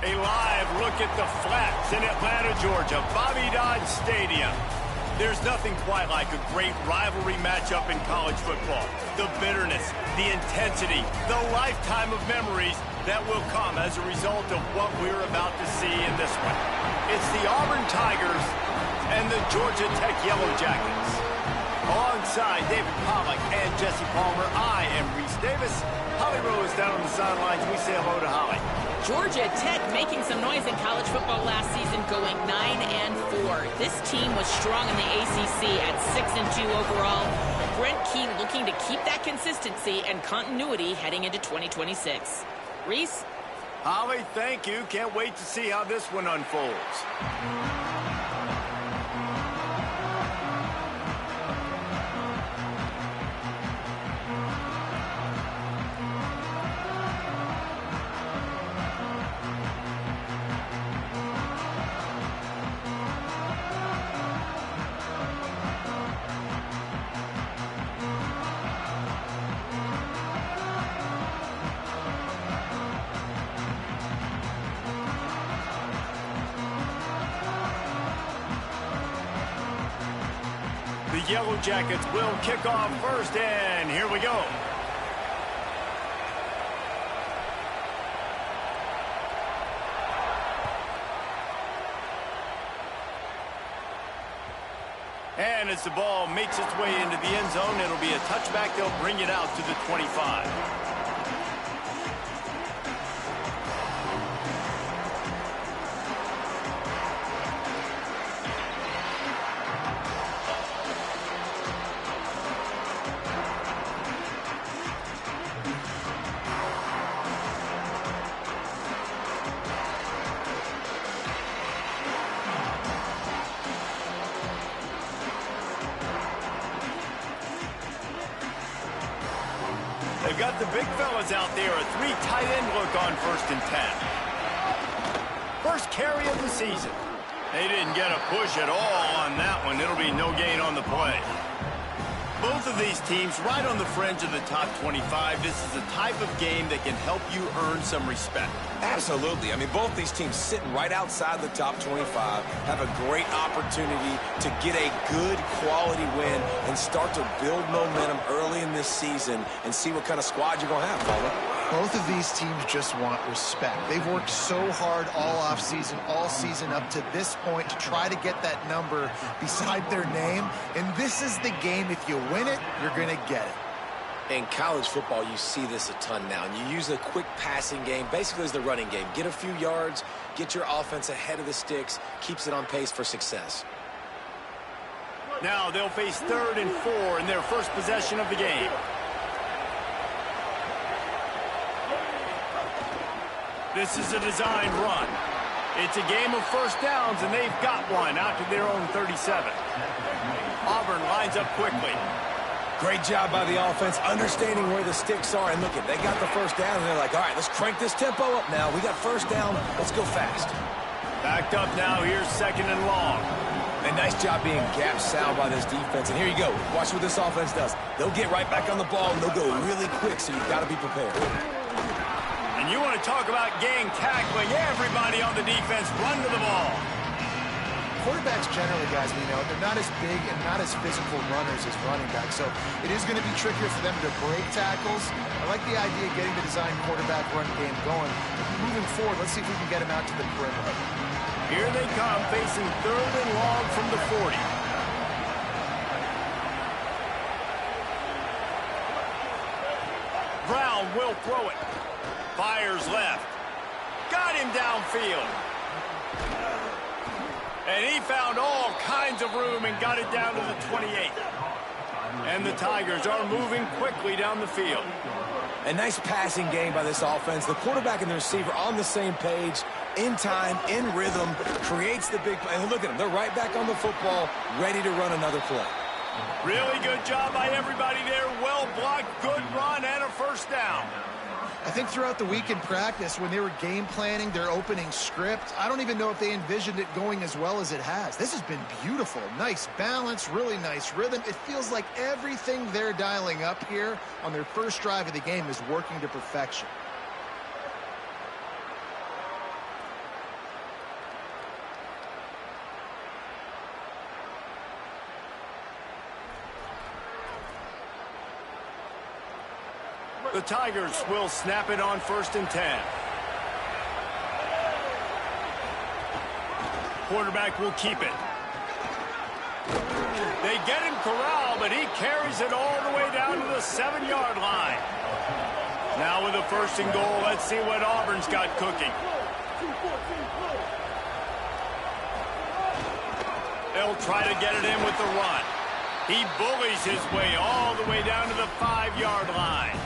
A live look at the Flats in Atlanta, Georgia, Bobby Dodd Stadium. There's nothing quite like a great rivalry matchup in college football. The bitterness, the intensity, the lifetime of memories that will come as a result of what we're about to see in this one. It's the Auburn Tigers and the Georgia Tech Yellow Jackets. Alongside David Pollack and Jesse Palmer, I am Reese Davis. Holly Rose down on the sidelines. We say hello to Holly. Georgia Tech making some noise in college football last season, going 9-4. This team was strong in the ACC at 6-2 overall. Brent Key looking to keep that consistency and continuity heading into 2026. Reese? Holly, thank you. Can't wait to see how this one unfolds. The Yellow Jackets will kick off first, and here we go. And as the ball makes its way into the end zone, it'll be a touchback. They'll bring it out to the 25. They've got the big fellas out there. A 3 tight end look on 1st and 10. First carry of the season. They didn't get a push at all on that one. It'll be no gain on the play. Both of these teams right on the fringe of the top 25. This is the type of game that can help you earn some respect. Absolutely. I mean, both these teams sitting right outside the top 25 have a great opportunity to get a good quality win and start to build momentum early in this season and see what kind of squad you're going to have, Paula. Both of these teams just want respect. They've worked so hard all offseason, all season up to this point to try to get that number beside their name. And this is the game. If you win it, you're going to get it. In college football, you see this a ton now. And you use a quick passing game, basically as the running game. Get a few yards, get your offense ahead of the sticks, keeps it on pace for success. Now they'll face 3rd and 4 in their first possession of the game. This is a designed run. It's a game of first downs, and they've got one out to their own 37. Auburn lines up quickly. Great job by the offense, understanding where the sticks are. And look, they got the first down, and they're like, all right, let's crank this tempo up now. We got first down. Let's go fast. Backed up now. Here's 2nd and long. And nice job being gap sound by this defense. And here you go. Watch what this offense does. They'll get right back on the ball, and they'll go really quick, so you've got to be prepared. And you want to talk about gang tackling. Everybody on the defense run to the ball. Quarterbacks generally, guys, we know, they're not as big and not as physical runners as running backs. So it is going to be trickier for them to break tackles. I like the idea of getting the design quarterback run game going. Moving forward, let's see if we can get them out to the perimeter. Here they come, facing 3rd and long from the 40. Brown will throw it. Fires left. Got him downfield. And he found all kinds of room and got it down to the 28. And the Tigers are moving quickly down the field. A nice passing game by this offense. The quarterback and the receiver on the same page, in time, in rhythm, creates the big play. And look at them. They're right back on the football, ready to run another play. Really good job by everybody there. Well blocked, good run, and a first down. I think throughout the week in practice, when they were game planning their opening script, I don't even know if they envisioned it going as well as it has. This has been beautiful. Nice balance, really nice rhythm. It feels like everything they're dialing up here on their first drive of the game is working to perfection. The Tigers will snap it on 1st and 10. Quarterback will keep it. They get him corralled, but he carries it all the way down to the 7-yard line. Now with a 1st and goal, let's see what Auburn's got cooking. They'll try to get it in with the run. He bullies his way all the way down to the 5-yard line.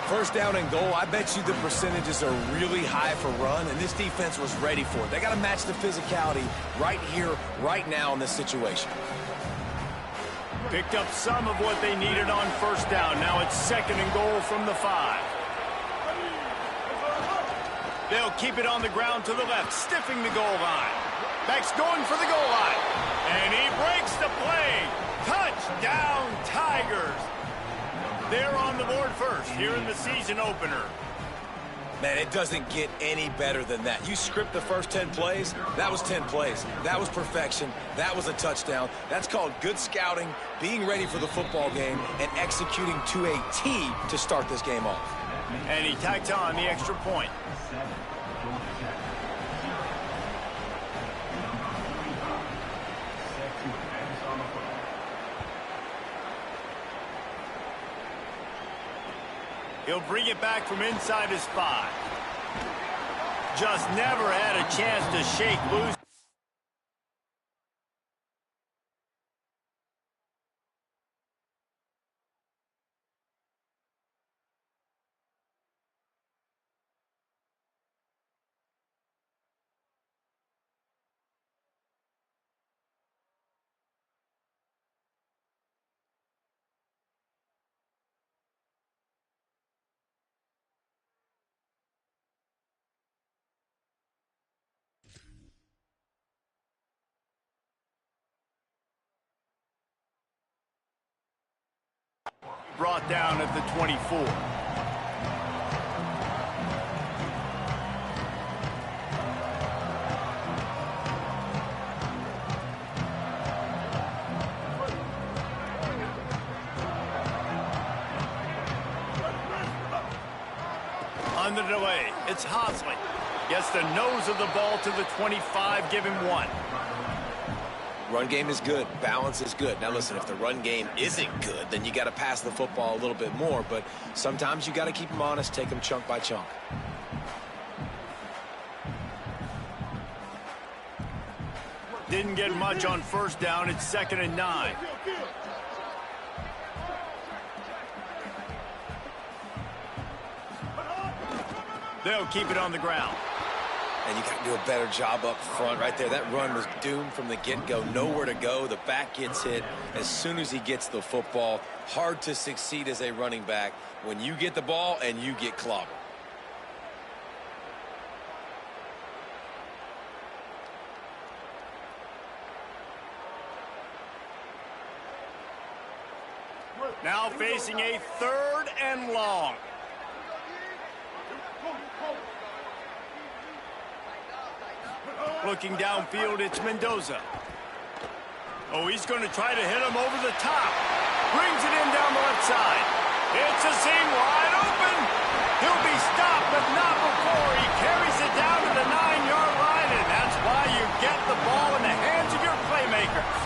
1st down and goal, I bet you the percentages are really high for run, and this defense was ready for it. They got to match the physicality right here, right now in this situation. Picked up some of what they needed on 1st down. Now it's 2nd and goal from the 5. They'll keep it on the ground to the left, stiffing the goal line. Back's going for the goal line. And he breaks the play. Touchdown, Tigers. They're on the board first here in the season opener. Man, it doesn't get any better than that. You script the first 10 plays, that was 10 plays. That was perfection. That was a touchdown. That's called good scouting, being ready for the football game, and executing to a T to start this game off. And he tacked on the extra point. He'll bring it back from inside his 5. Just never had a chance to shake loose. Brought down at the 24. On the delay, it's Hosley. Gets the nose of the ball to the 25, give him 1. Run game is good. Balance is good. Now, listen, if the run game isn't good, then you got to pass the football a little bit more. But sometimes you got to keep them honest, take them chunk by chunk. Didn't get much on 1st down. It's 2nd and 9. They'll keep it on the ground. And you got to do a better job up front right there. That run was doomed from the get-go. Nowhere to go. The back gets hit as soon as he gets the football. Hard to succeed as a running back when you get the ball and you get clobbered. Now facing a 3rd and long. Looking downfield, it's Mendoza. Oh, he's going to try to hit him over the top. Brings it in down the left side. It's a seam wide open. He'll be stopped, but not before he carries it down to the 9-yard line, and that's why you get the ball in the hands of your playmakers.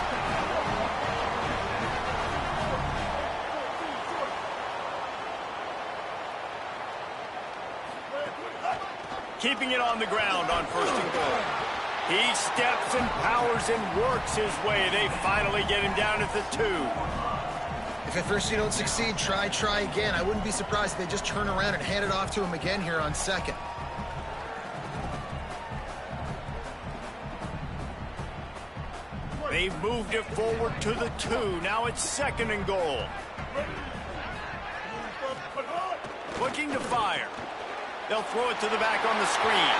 Keeping it on the ground on 1st and goal. He steps and powers and works his way. They finally get him down at the 2. If at first you don't succeed, try again. I wouldn't be surprised if they just turn around and hand it off to him again here on 2nd. They've moved it forward to the 2. Now it's 2nd and goal. Looking to fire. They'll throw it to the back on the screen.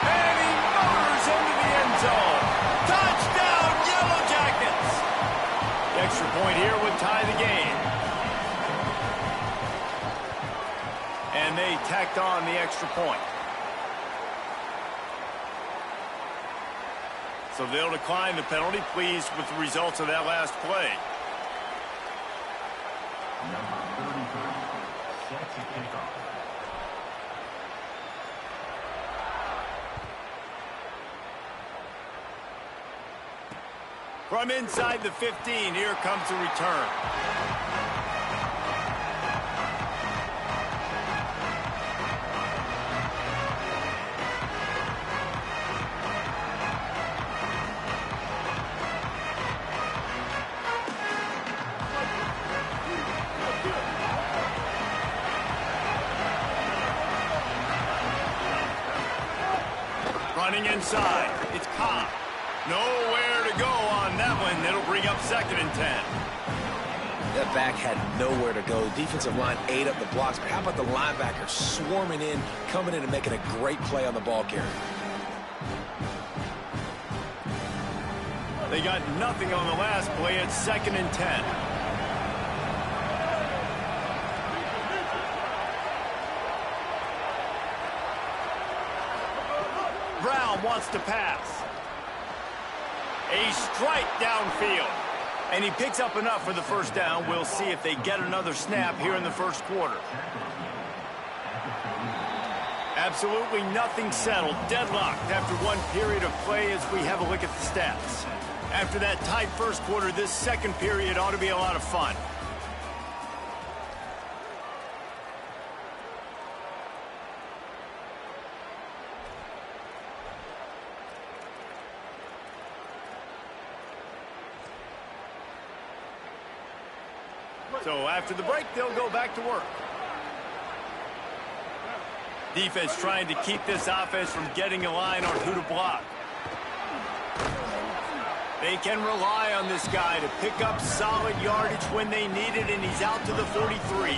And he motors into the end zone. Touchdown, Yellow Jackets! The extra point here would tie the game. And they tacked on the extra point. So they'll decline the penalty, pleased with the results of that last play. From inside the 15, here comes the return. Running inside, it's Cobb. Nowhere to go on that one. It'll bring up 2nd and 10. That back had nowhere to go. Defensive line ate up the blocks. But how about the linebacker swarming in, coming in and making a great play on the ball carrier? They got nothing on the last play. It's 2nd and 10. Brown wants to pass. A strike downfield. And he picks up enough for the first down. We'll see if they get another snap here in the first quarter. Absolutely nothing settled. Deadlocked after one period of play as we have a look at the stats. After that tight first quarter, this second period ought to be a lot of fun. So after the break, they'll go back to work. Defense trying to keep this offense from getting a line on who to block. They can rely on this guy to pick up solid yardage when they need it, and he's out to the 43.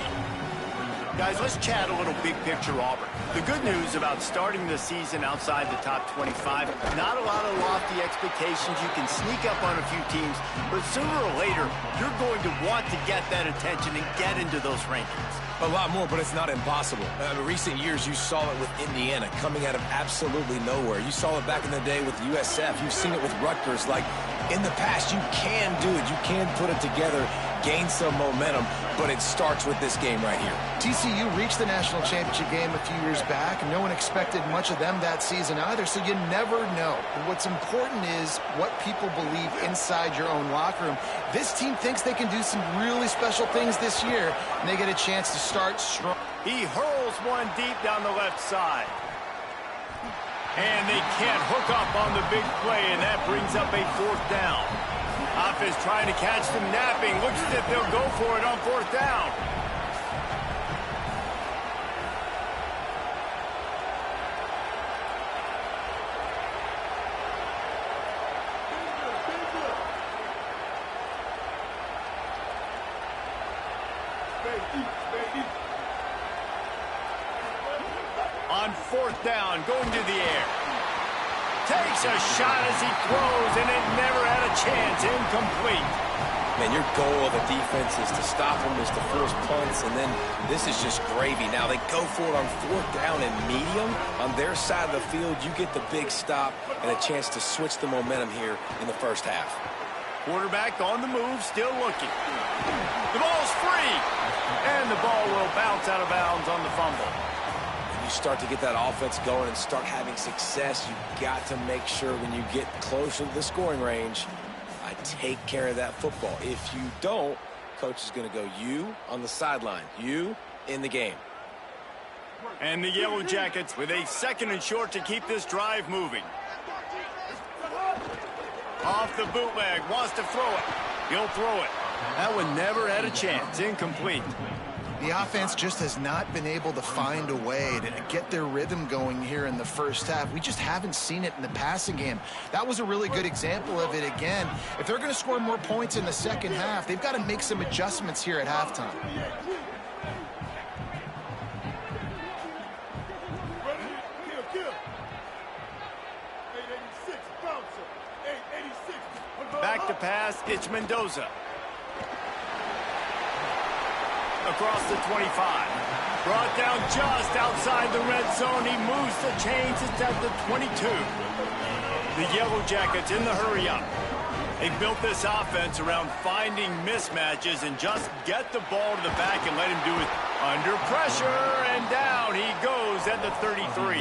Guys, let's chat a little big picture Auburn. The good news about starting the season outside the top 25, not a lot of lofty expectations. You can sneak up on a few teams, but sooner or later, you're going to want to get that attention and get into those rankings. A lot more, but it's not impossible. In recent years, you saw it with Indiana coming out of absolutely nowhere. You saw it back in the day with USF. You've seen it with Rutgers. Like, in the past, you can do it. You can put it together, gain some momentum, but it starts with this game right here. TCU reached the national championship game a few years back, and no one expected much of them that season either, so you never know. What's important is what people believe inside your own locker room. This team thinks they can do some really special things this year, and they get a chance to start strong. He hurls one deep down the left side. And they can't hook up on the big play, and that brings up a 4th down. Offense trying to catch them napping. Looks as if they'll go for it on 4th down. On 4th down, going to the air. Takes a shot as he throws, and it never had a chance. Incomplete. Man, your goal of a defense is to stop them, is to force punts, and then this is just gravy. Now they go for it on 4th down and medium. On their side of the field, you get the big stop and a chance to switch the momentum here in the first half. Quarterback on the move, still looking. The ball's free, and the ball will bounce out of bounds on the fumble. You start to get that offense going and start having success, you've got to make sure when you get closer to the scoring range, I take care of that football. If you don't, coach is going to go, you on the sideline, you in the game. And the Yellow Jackets with a 2nd and short to keep this drive moving. Off the bootleg, wants to throw it. He'll throw it. That one never had a chance. Incomplete. The offense just has not been able to find a way to get their rhythm going here in the first half. We just haven't seen it in the passing game. That was a really good example of it again. If they're going to score more points in the second half, they've got to make some adjustments here at halftime. Back to pass, it's Mendoza. Across the 25. Brought down just outside the red zone. He moves the chains. It's at the 22. The Yellow Jackets in the hurry up. They built this offense around finding mismatches and just get the ball to the back and let him do it under pressure, and down he goes at the 33.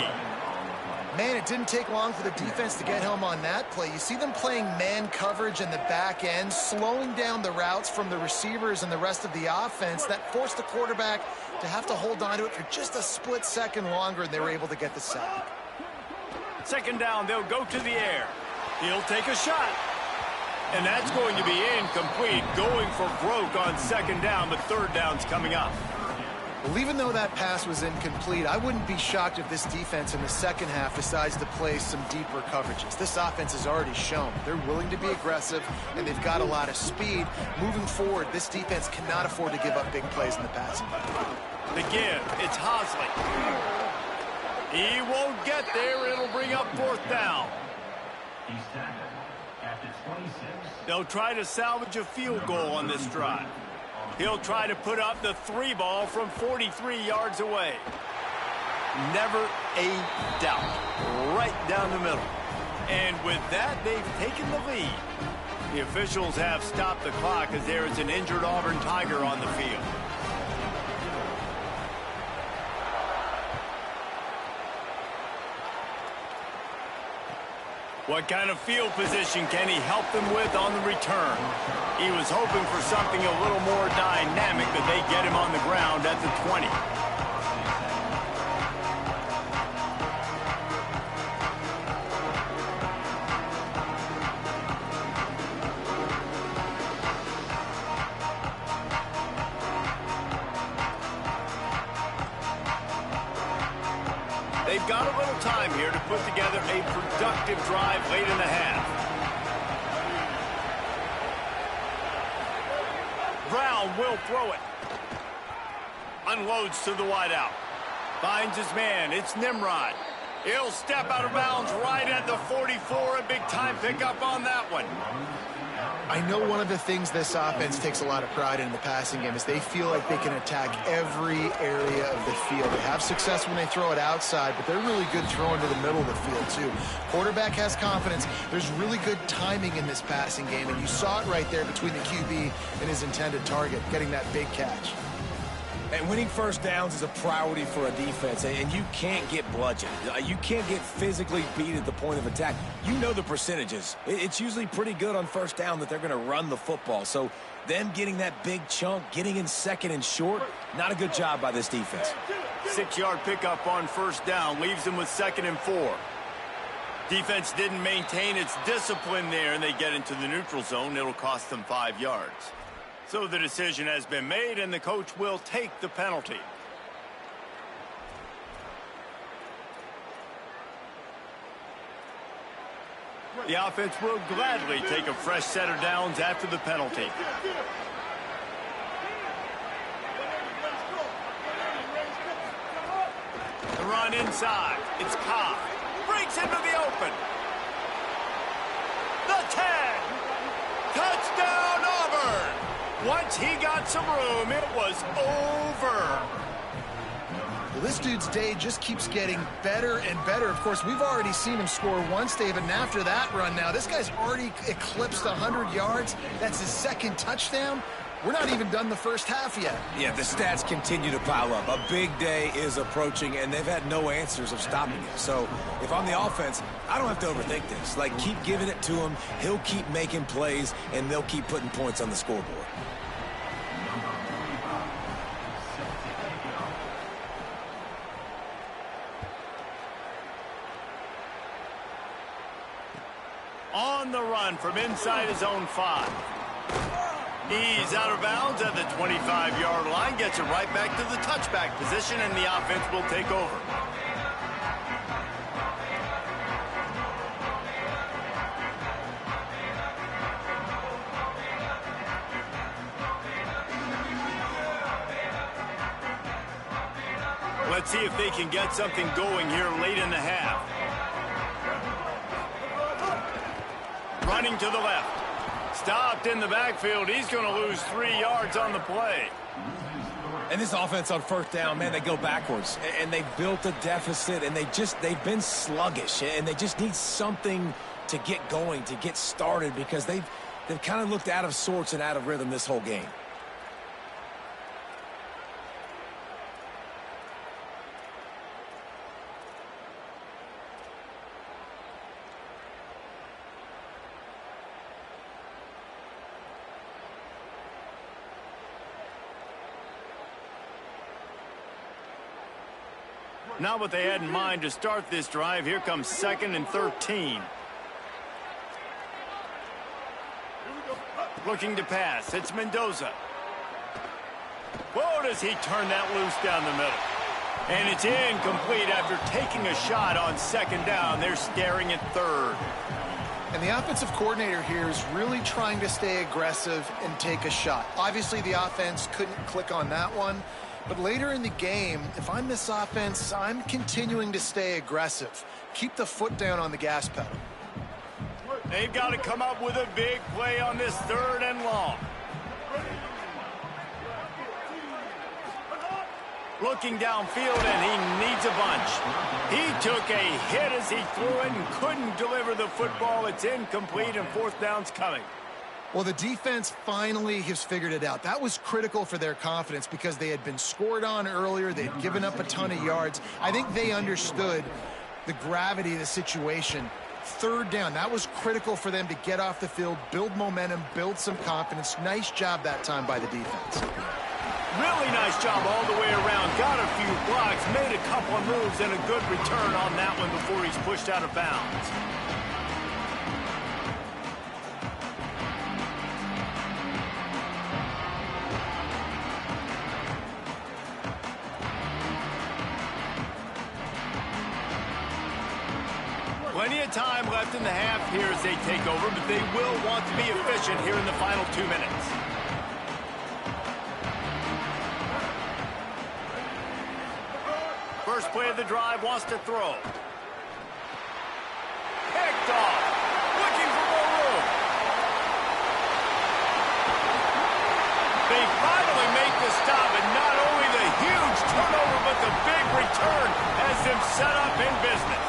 Man, it didn't take long for the defense to get home on that play. You see them playing man coverage in the back end, slowing down the routes from the receivers and the rest of the offense. That forced the quarterback to have to hold on to it for just a split second longer, and they were able to get the sack. Second down, they'll go to the air. He'll take a shot. And that's going to be incomplete, going for broke on second down, but third down's coming up. Well, even though that pass was incomplete, I wouldn't be shocked if this defense in the second half decides to play some deeper coverages. This offense has already shown they're willing to be aggressive, and they've got a lot of speed. Moving forward, this defense cannot afford to give up big plays in the passing game. The give, it's Hosley. He won't get there. It'll bring up fourth down. They'll try to salvage a field goal on this drive. He'll try to put up the 3 ball from 43 yards away. Never a doubt. Right down the middle. And with that, they've taken the lead. The officials have stopped the clock as there is an injured Auburn Tiger on the field. What kind of field position can he help them with on the return? He was hoping for something a little more dynamic, but they get him on the ground at the 20. They've got a little time here to put together a productive drive late in the half. Brown will throw it. Unloads to the wideout. Finds his man. It's Nimrod. He'll step out of bounds right at the 44. A big-time pickup on that one. I know one of the things this offense takes a lot of pride in the passing game is they feel like they can attack every area of the field. They have success when they throw it outside, but they're really good throwing to the middle of the field, too. Quarterback has confidence. There's really good timing in this passing game, and you saw it right there between the QB and his intended target, getting that big catch. And winning first downs is a priority for a defense, and you can't get bludgeoned. You can't get physically beat at the point of attack. You know the percentages. It's usually pretty good on first down that they're going to run the football. So them getting that big chunk, getting in second and short, not a good job by this defense. 6-yard pickup on first down leaves them with 2nd and 4. Defense didn't maintain its discipline there, and they get into the neutral zone. It'll cost them 5 yards. So the decision has been made, and the coach will take the penalty. The offense will gladly take a fresh set of downs after the penalty. The run inside. It's Cobb. Breaks into the open. The 10. Touchdown, Auburn. Once he got some room, it was over. Well, this dude's day just keeps getting better and better. Of course, we've already seen him score once, David, and after that run now, this guy's already eclipsed 100 yards. That's his 2nd touchdown. We're not even done the first half yet. Yeah, the stats continue to pile up. A big day is approaching, and they've had no answers of stopping it. So if I'm the offense, I don't have to overthink this. Like, keep giving it to him. He'll keep making plays, and they'll keep putting points on the scoreboard. On the run from inside his own 5. He's out of bounds at the 25-yard line, gets it right back to the touchback position, and the offense will take over. Let's see if they can get something going here late in the half. Running to the left. Stopped in the backfield. He's going to lose 3 yards on the play. And this offense on first down, man, they go backwards. And they built a deficit, and they've been sluggish. And they just need something to get going, to get started, because they've They've kind of looked out of sorts and out of rhythm this whole game. Not what they had in mind to start this drive. Here comes 2nd and 13. Looking to pass. It's Mendoza. Whoa, does he turn that loose down the middle. And it's incomplete after taking a shot on 2nd down. They're staring at 3rd. And the offensive coordinator here is really trying to stay aggressive and take a shot. Obviously, the offense couldn't click on that one. But later in the game, if I'm this offense, I'm continuing to stay aggressive. Keep the foot down on the gas pedal. They've got to come up with a big play on this 3rd and long. Looking downfield, and he needs a bunch. He took a hit as he threw it and couldn't deliver the football. It's incomplete, and 4th down's coming. Well, the defense finally has figured it out. That was critical for their confidence because they had been scored on earlier. They'd given up a ton of yards. I think they understood the gravity of the situation. 3rd down, that was critical for them to get off the field, build momentum, build some confidence. Nice job that time by the defense. Really nice job all the way around. Got a few blocks, made a couple of moves, and a good return on that one before he's pushed out of bounds. Plenty of time left in the half here as they take over, but they will want to be efficient here in the final 2 minutes. First play of the drive, wants to throw. Picked off. Looking for more room. They finally make the stop, and not only the huge turnover, but the big return has them set up in business.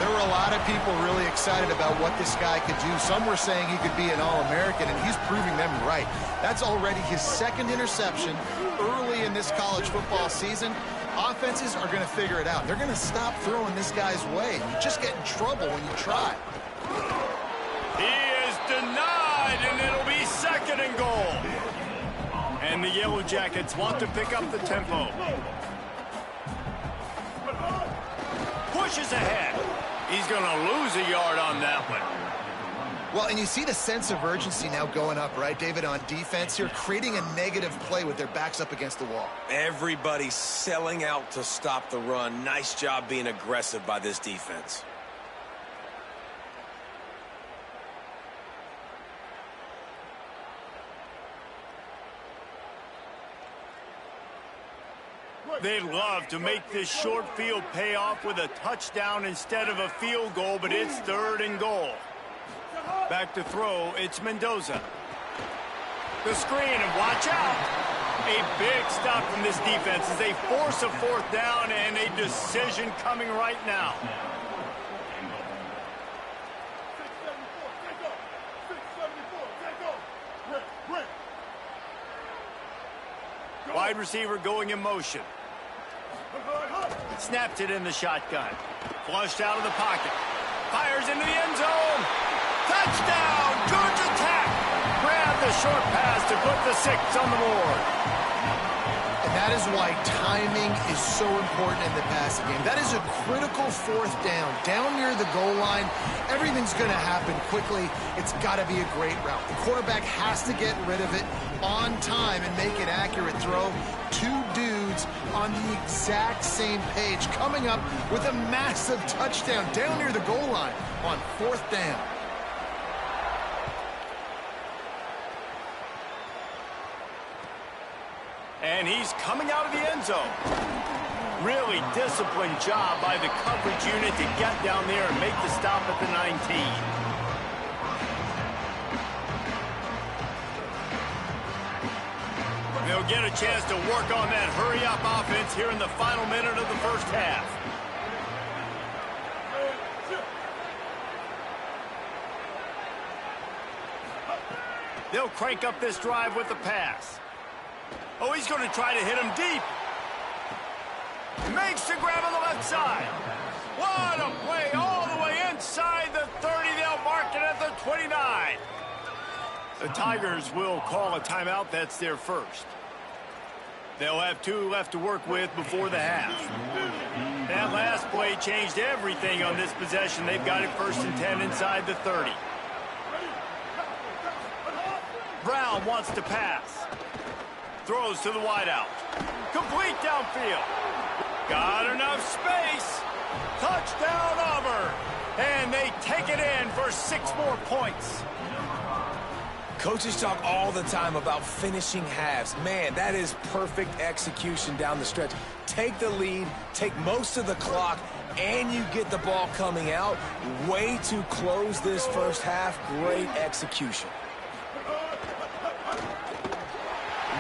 There were a lot of people really excited about what this guy could do. Some were saying he could be an All-American, and he's proving them right. That's already his 2nd interception early in this college football season. Offenses are going to figure it out. They're going to stop throwing this guy's way. You just get in trouble when you try. He is denied, and it'll be 2nd and goal. And the Yellow Jackets want to pick up the tempo. Pushes ahead. He's going to lose a yard on that one. Well, and you see the sense of urgency now going up, right, David, on defense here, creating a negative play with their backs up against the wall. Everybody's selling out to stop the run. Nice job being aggressive by this defense. They'd love to make this short field pay off with a touchdown instead of a field goal, but it's 3rd and goal. Back to throw, it's Mendoza. The screen, and watch out. A big stop from this defense as they force a 4th down, and a decision coming right now. Wide receiver going in motion. Snapped it in the shotgun. Flushed out of the pocket. Fires into the end zone. Touchdown, Georgia Tech. Grab the short pass to put the 6 on the board. And that is why timing is so important in the passing game. That is a critical 4th down. Down near the goal line, everything's going to happen quickly. It's got to be a great route. The quarterback has to get rid of it on time and make an accurate throw. 2 dudes on the exact same page, coming up with a massive touchdown down near the goal line on 4th down. And he's coming out of the end zone. Really disciplined job by the coverage unit to get down there and make the stop at the 19. They'll get a chance to work on that hurry-up offense here in the final minute of the first half. They'll crank up this drive with the pass. Oh, he's going to try to hit him deep. Makes the grab on the left side. What a play all the way inside the 30. They'll mark it at the 29. The Tigers will call a timeout. That's their first. They'll have 2 left to work with before the half. That last play changed everything on this possession. They've got it 1st and 10 inside the 30. Brown wants to pass. Throws to the wideout. Complete downfield. Got enough space. Touchdown Auburn. And they take it in for 6 more points. Coaches talk all the time about finishing halves. Man, that is perfect execution down the stretch. Take the lead, take most of the clock, and you get the ball coming out. Way to close this first half. Great execution.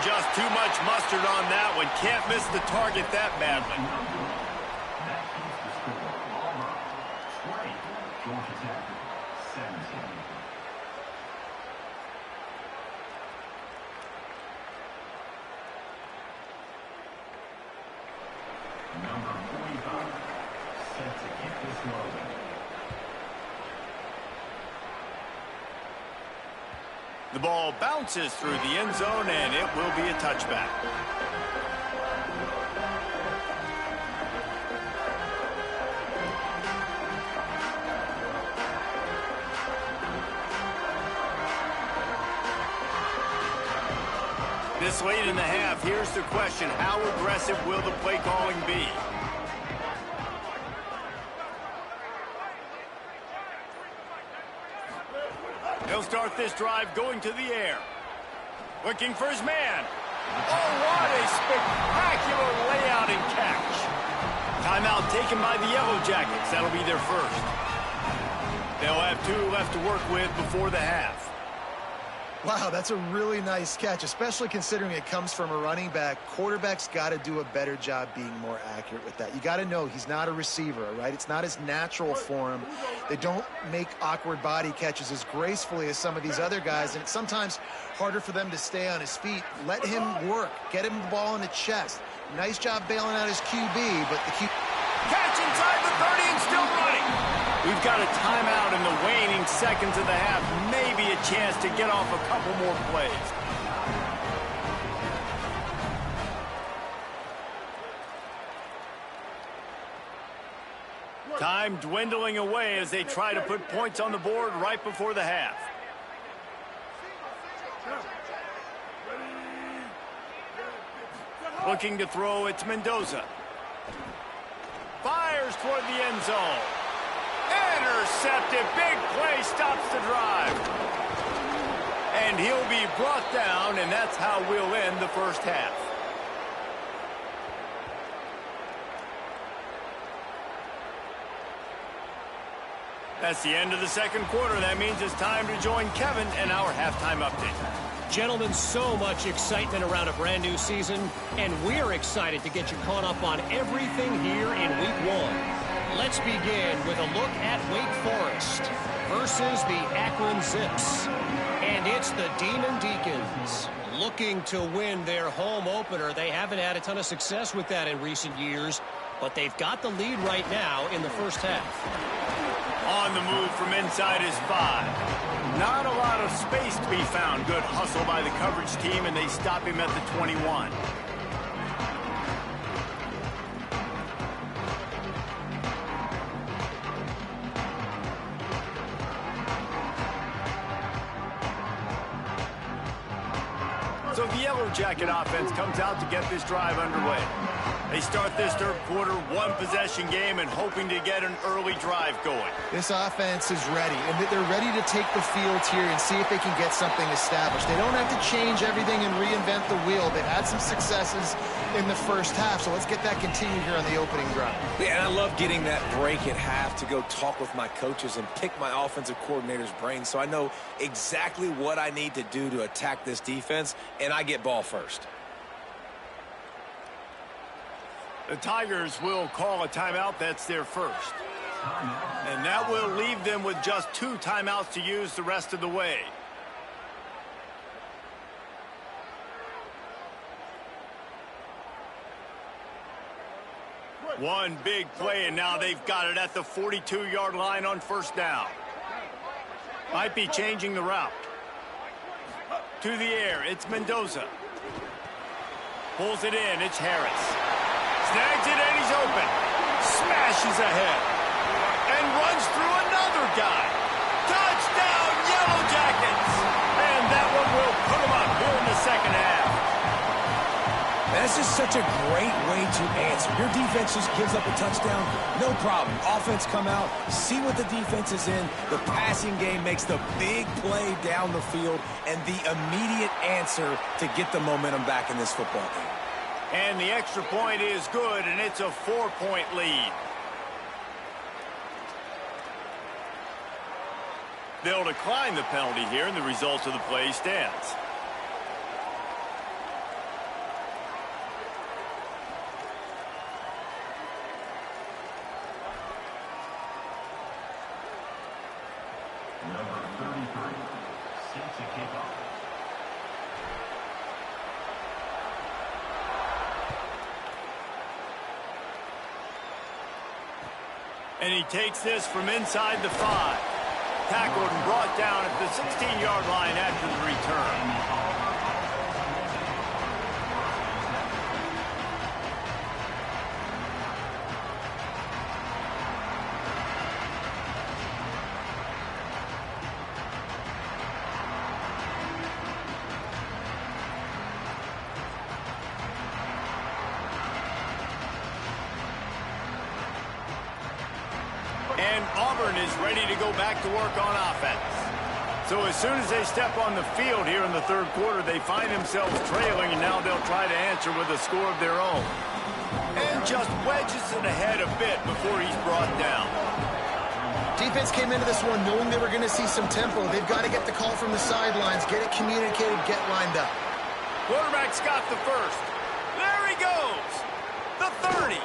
Just too much mustard on that one. Can't miss the target that badly. Number 45, set to kick this one. The ball bounces through the end zone, and it will be a touchback. This late in the half, here's the question. How aggressive will the play calling be? He'll start this drive going to the air. Looking for his man. Oh, what a spectacular layout and catch. Timeout taken by the Yellow Jackets. That'll be their first. They'll have 2 left to work with before the half. Wow, that's a really nice catch, especially considering it comes from a running back. Quarterback's got to do a better job being more accurate with that. You got to know he's not a receiver, right? It's not as natural for him. They don't make awkward body catches as gracefully as some of these other guys, and it's sometimes harder for them to stay on his feet. Let him work. Get him the ball in the chest. Nice job bailing out his QB, but the QB... Catch inside the 30 and still running. We've got a timeout in the waning seconds of the half. Maybe a chance to get off a couple more plays. Time dwindling away as they try to put points on the board right before the half. Looking to throw, it's Mendoza. Fires toward the end zone. Intercepted. Big play stops the drive. And he'll be brought down, and that's how we'll end the first half. That's the end of the second quarter. That means it's time to join Kevin and our halftime update. Gentlemen, so much excitement around a brand new season, and we're excited to get you caught up on everything here in Week 1. Let's begin with a look at Wake Forest versus the Akron Zips. And it's the Demon Deacons looking to win their home opener. They haven't had a ton of success with that in recent years, but they've got the lead right now in the first half. On the move from inside his 5. Not a lot of space to be found. Good hustle by the coverage team, and they stop him at the 21. So the Yellow Jacket offense comes out to get this drive underway. They start this third quarter, one-possession game, and hoping to get an early drive going. This offense is ready, and they're ready to take the field here and see if they can get something established. They don't have to change everything and reinvent the wheel. They've had some successes in the first half, so let's get that continued here on the opening drive. Yeah, and I love getting that break at half to go talk with my coaches and pick my offensive coordinator's brain so I know exactly what I need to do to attack this defense, and I get ball first. The Tigers will call a timeout. That's their first. And that will leave them with just 2 timeouts to use the rest of the way. One big play, and now they've got it at the 42-yard line on first down. Might be changing the route. To the air, it's Mendoza. Pulls it in, it's Harris. Snags it, and he's open. Smashes ahead. And runs through another guy. Touchdown, Yellow Jackets! And that one will put them up here in the second half. That's just such a great way to answer. Your defense just gives up a touchdown, no problem. Offense come out, see what the defense is in. The passing game makes the big play down the field and the immediate answer to get the momentum back in this football game. And the extra point is good, and it's a 4-point lead. They'll decline the penalty here, and the result of the play stands. Number 33 sets a kickoff. And he takes this from inside the 5. Tackled and brought down at the 16-yard line after the return. And Auburn is ready to go back to work on offense. So as soon as they step on the field here in the third quarter, they find themselves trailing, and now they'll try to answer with a score of their own. And just wedges it ahead a bit before he's brought down. Defense came into this one knowing they were going to see some tempo. They've got to get the call from the sidelines, get it communicated, get lined up. Quarterback's got the first. There he goes. The 30.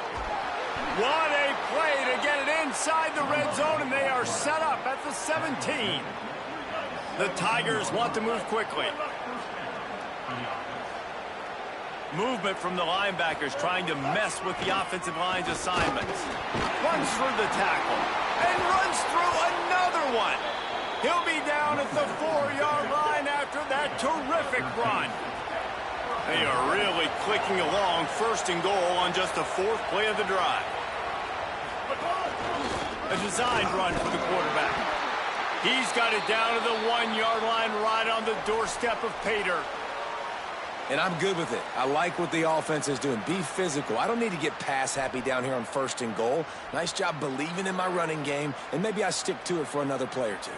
What a play to get it inside the red zone, and they are set up at the 17. The Tigers want to move quickly. Movement from the linebackers trying to mess with the offensive line's assignments. Runs through the tackle and runs through another one. He'll be down at the 4-yard line after that terrific run. They are really clicking along, first and goal on just the 4th play of the drive. A designed run for the quarterback. He's got it down to the 1-yard line right on the doorstep of Pater. And I'm good with it. I like what the offense is doing. Be physical. I don't need to get pass happy down here on first and goal. Nice job believing in my running game, and maybe I stick to it for another play or two.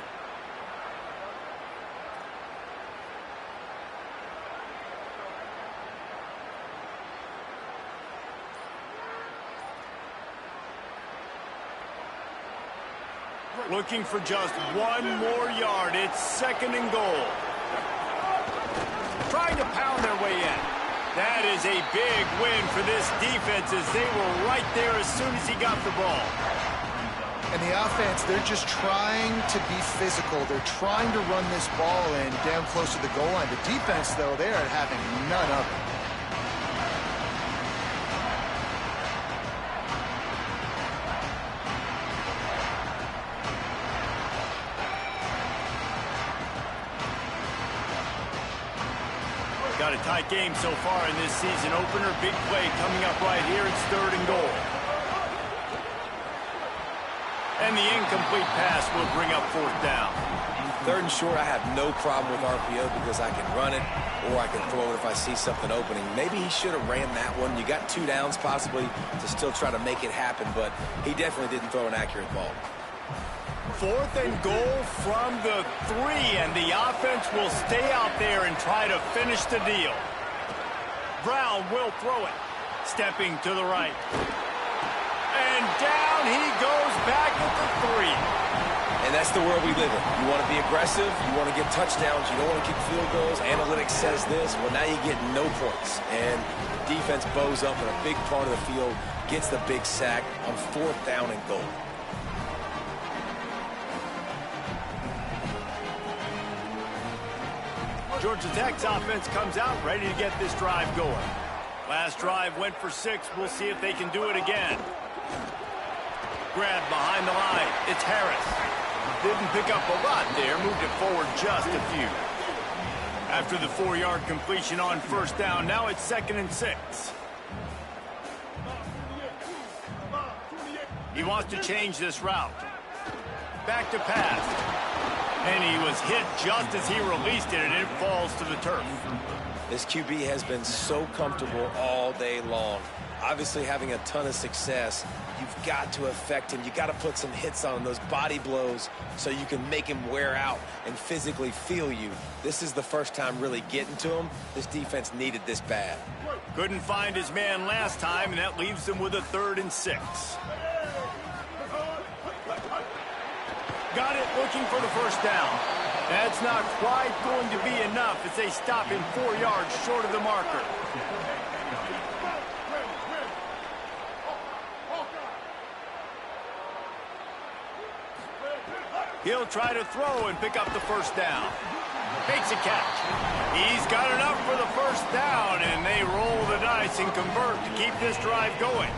Looking for just one more yard. It's second and goal. Trying to pound their way in. That is a big win for this defense as they were right there as soon as he got the ball. And the offense, they're just trying to be physical. They're trying to run this ball in down close to the goal line. The defense, though, they are having none of it. Got a tight game so far in this season opener. Big play coming up right here. It's third and goal. And the incomplete pass will bring up 4th down. Third and short, I have no problem with RPO because I can run it or I can throw it if I see something opening. Maybe he should have ran that one. You got 2 downs possibly to still try to make it happen, but he definitely didn't throw an accurate ball. 4th and goal from the 3, and the offense will stay out there and try to finish the deal. Brown will throw it, stepping to the right. And down he goes back at the 3. And that's the world we live in. You want to be aggressive, you want to get touchdowns, you don't want to kick field goals. Analytics says this, well, now you get no points. And defense bows up in a big part of the field, gets the big sack on 4th down and goal. Georgia Tech's offense comes out ready to get this drive going. Last drive went for 6. We'll see if they can do it again. grab behind the line. It's Harris. Didn't pick up a lot there, moved it forward just a few. After the 4-yard completion on first down, now it's 2nd and 6. He wants to change this route. Back to pass. And he was hit just as he released it, and it falls to the turf. This QB has been so comfortable all day long. Obviously having a ton of success. You've got to affect him. You got to put some hits on him, those body blows, so you can make him wear out and physically feel you. This is the first time really getting to him. This defense needed this bad. Couldn't find his man last time, and that leaves them with a 3rd and 6. Got it, looking for the first down. That's not quite going to be enough as they stop him 4 yards short of the marker. He'll try to throw and pick up the first down. Makes a catch. He's got enough for the first down, and they roll the dice and convert to keep this drive going.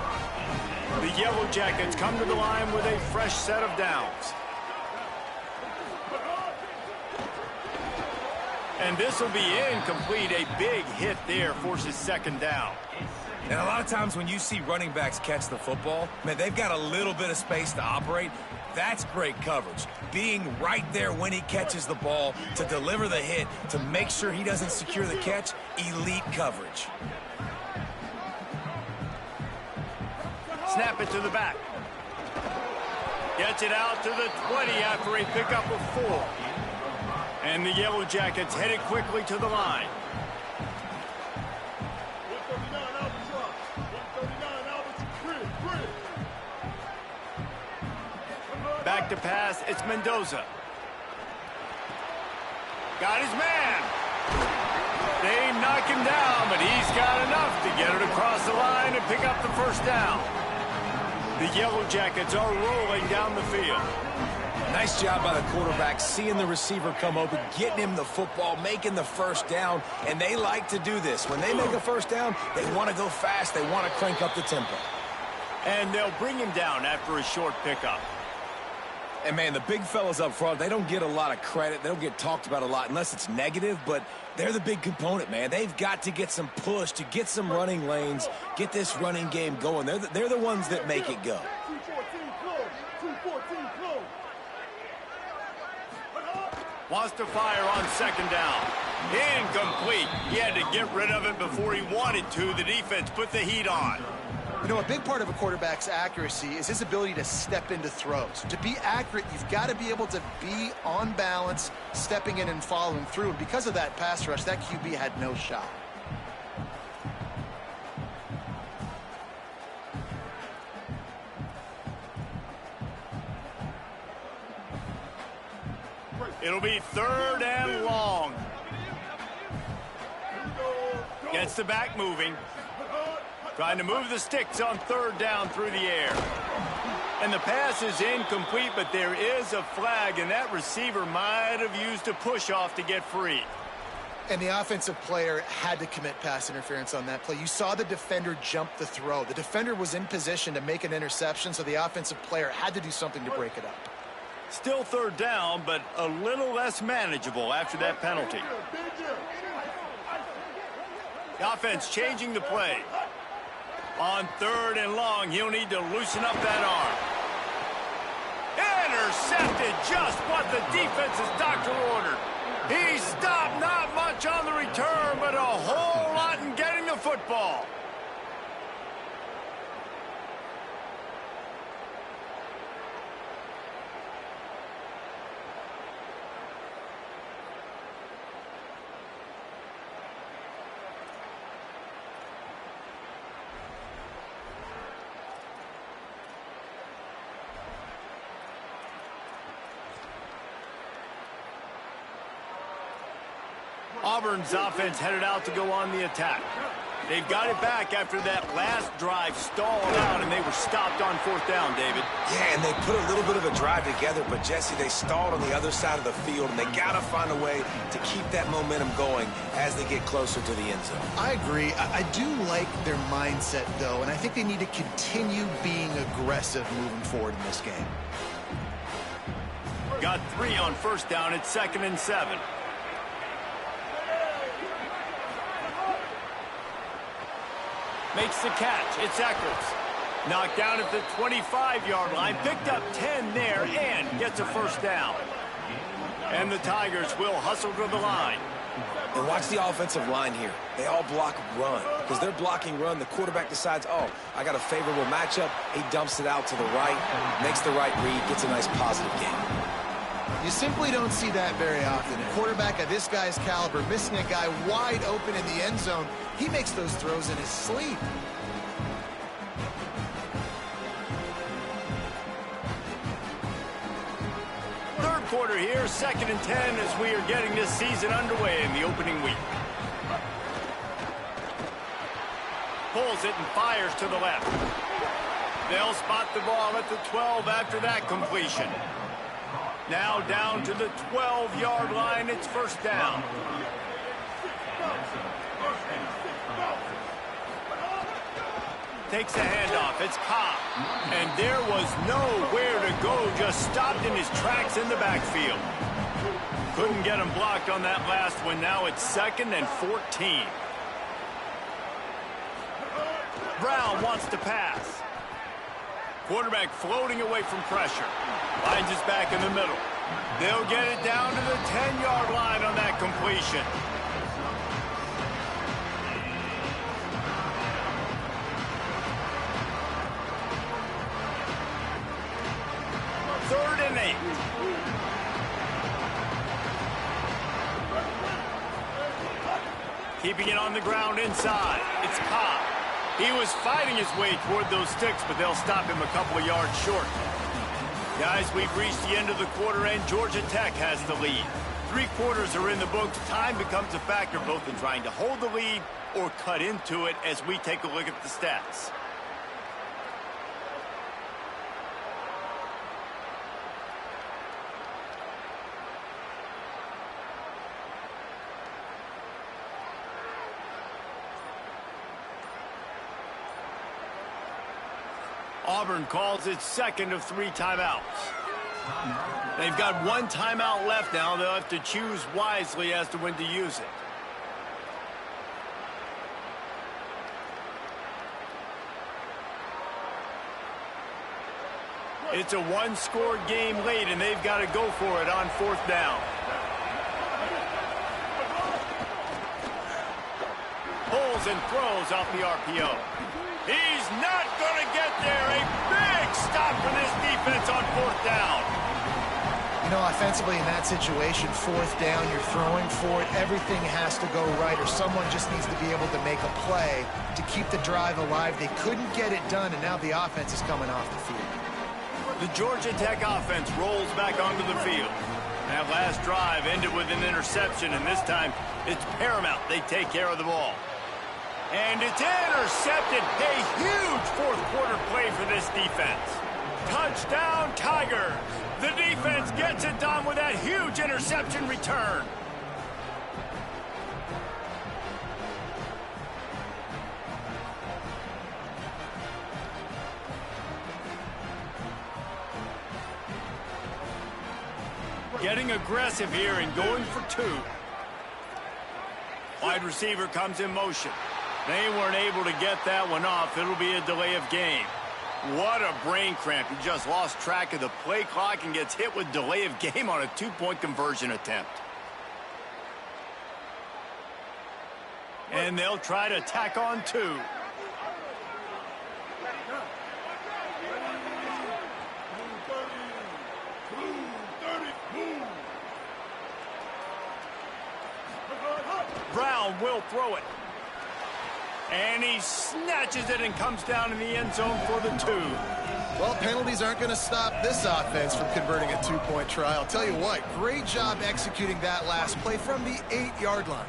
The Yellow Jackets come to the line with a fresh set of downs. And this will be incomplete. A big hit there forces 2nd down. And a lot of times when you see running backs catch the football, man, they've got a little bit of space to operate. That's great coverage. Being right there when he catches the ball to deliver the hit, to make sure he doesn't secure the catch, elite coverage. Snap it to the back. Gets it out to the 20 after a pickup of 4. And the Yellow Jackets headed quickly to the line. Back to pass, it's Mendoza. Got his man. They knock him down, but he's got enough to get it across the line and pick up the first down. The Yellow Jackets are rolling down the field. Nice job by the quarterback, seeing the receiver come open, getting him the football, making the first down, and they like to do this. When they make a first down, they want to go fast, they want to crank up the tempo. And they'll bring him down after a short pickup. And, man, the big fellas up front, they don't get a lot of credit. They don't get talked about a lot unless it's negative, but they're the big component, man. They've got to get some push, to get some running lanes, get this running game going. They're the ones that make it go. Wants to fire on 2nd down. Incomplete. He had to get rid of it before he wanted to. The defense put the heat on. You know, a big part of a quarterback's accuracy is his ability to step into throws. To be accurate, you've got to be able to be on balance, stepping in and following through. And because of that pass rush, that QB had no shot. It'll be 3rd and long. Gets the back moving. Trying to move the sticks on 3rd down through the air. And the pass is incomplete, but there is a flag, and that receiver might have used a push-off to get free. And the offensive player had to commit pass interference on that play. You saw the defender jump the throw. The defender was in position to make an interception, so the offensive player had to do something to break it up. Still 3rd down, but a little less manageable after that penalty. The offense changing the play. On 3rd and long, he'll need to loosen up that arm. Intercepted, just what the defense's doctor ordered. He stopped, not much on the return, but a whole lot in getting the football. Auburn's offense headed out to go on the attack. They've got it back after that last drive stalled out, and they were stopped on 4th down, David. Yeah, and they put a little bit of a drive together, but, Jesse, they stalled on the other side of the field, and they got to find a way to keep that momentum going as they get closer to the end zone. I agree. I do like their mindset, though, and I think they need to continue being aggressive moving forward in this game. Got 3 on 1st down. It's 2nd and 7. Makes the catch. It's Eccles. Knocked down at the 25-yard line. Picked up 10 there and gets a 1st down. And the Tigers will hustle to the line. And watch the offensive line here. They all block run. Because they're blocking run, the quarterback decides, oh, I got a favorable matchup. He dumps it out to the right, makes the right read, gets a nice positive gain. You simply don't see that very often. A quarterback of this guy's caliber missing a guy wide open in the end zone. He makes those throws in his sleep. Third quarter here, 2nd and 10 as we are getting this season underway in the opening week. Pulls it and fires to the left. They'll spot the ball at the 12 after that completion. Now down to the 12-yard line. It's 1st down. Takes a handoff. It's Cobb. And there was nowhere to go. Just stopped in his tracks in the backfield. Couldn't get him blocked on that last one. Now it's 2nd and 14. Brown wants to pass. Quarterback floating away from pressure. Finds his back in the middle. They'll get it down to the 10-yard line on that completion. Third and 8. Keeping it on the ground inside. It's Cobb. He was fighting his way toward those sticks, but they'll stop him a couple of yards short. Guys, we've reached the end of the quarter, and Georgia Tech has the lead. 3 quarters are in the books. Time becomes a factor both in trying to hold the lead or cut into it as we take a look at the stats. Auburn calls its 2nd of 3 timeouts. They've got 1 timeout left now. They'll have to choose wisely as to when to use it. It's a 1-score game late, and they've got to go for it on 4th down. Pulls and throws off the RPO. He's not going to get there. A big stop for this defense on 4th down. You know, offensively in that situation, 4th down, you're throwing for it. Everything has to go right, or someone just needs to be able to make a play to keep the drive alive. They couldn't get it done, and now the offense is coming off the field. The Georgia Tech offense rolls back onto the field. That last drive ended with an interception, and this time it's paramount they take care of the ball. And it's intercepted. A huge 4th quarter play for this defense. Touchdown, Tigers. The defense gets it done with that huge interception return. Getting aggressive here and going for 2. Wide receiver comes in motion. They weren't able to get that one off. It'll be a delay of game. What a brain cramp. He just lost track of the play clock and gets hit with delay of game on a 2-point conversion attempt. And they'll try to tack on 2. Brown will throw it. And he snatches it and comes down in the end zone for the 2. Well, penalties aren't going to stop this offense from converting a 2-point try. I'll tell you what, great job executing that last play from the 8-yard line.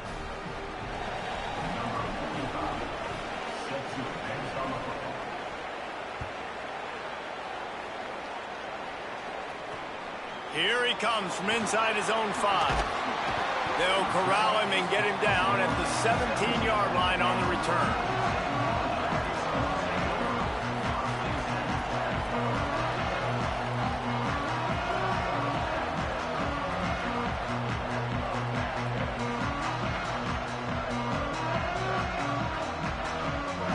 Here he comes from inside his own 5. They'll corral him and get him down at the 17-yard line on the return.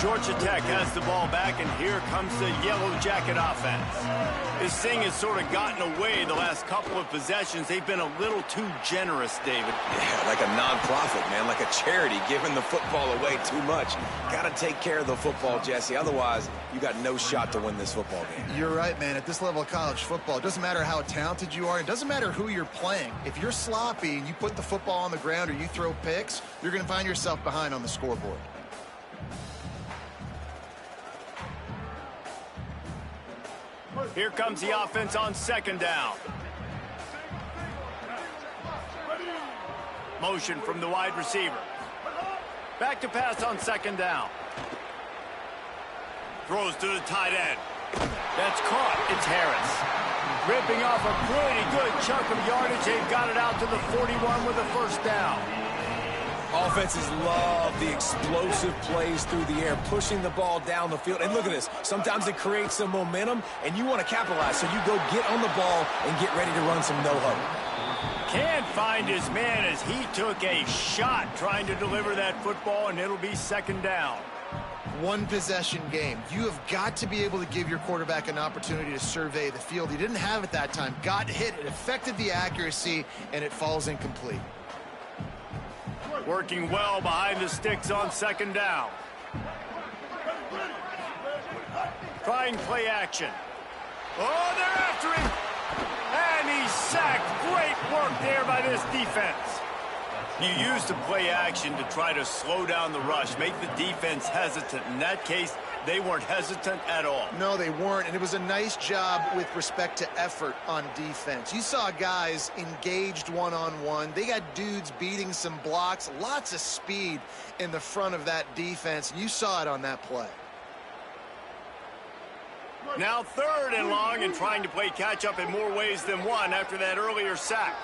Georgia Tech has the ball back, and here comes the Yellow Jacket offense. This thing has sort of gotten away the last couple of possessions. They've been a little too generous, David. Yeah, like a nonprofit, man, like a charity, giving the football away too much. Got to take care of the football, Jesse. Otherwise, you got no shot to win this football game. You're right, man. At this level of college football, it doesn't matter how talented you are. It doesn't matter who you're playing. If you're sloppy and you put the football on the ground or you throw picks, you're going to find yourself behind on the scoreboard. Here comes the offense on second down. Motion from the wide receiver. Back to pass on second down. Throws to the tight end. That's caught. It's Harris. Ripping off a pretty good chunk of yardage. They've got it out to the 41 with a first down. Offenses love the explosive plays through the air, pushing the ball down the field. And look at this. Sometimes it creates some momentum, and you want to capitalize. So you go get on the ball and get ready to run some no-huddle. Can't find his man as he took a shot trying to deliver that football, and it'll be second down. One possession game. You have got to be able to give your quarterback an opportunity to survey the field. He didn't have it that time. Got hit. It affected the accuracy, and it falls incomplete. Working well behind the sticks on second down. Trying play action. Oh, they're after him. And he's sacked. Great work there by this defense. You use the play action to try to slow down the rush, make the defense hesitant. In that case, they weren't hesitant at all. No, they weren't, and it was a nice job with respect to effort on defense. You saw guys engaged one-on-one. They got dudes beating some blocks, lots of speed in the front of that defense, and you saw it on that play. Now third and long, and trying to play catch-up in more ways than one after that earlier sack.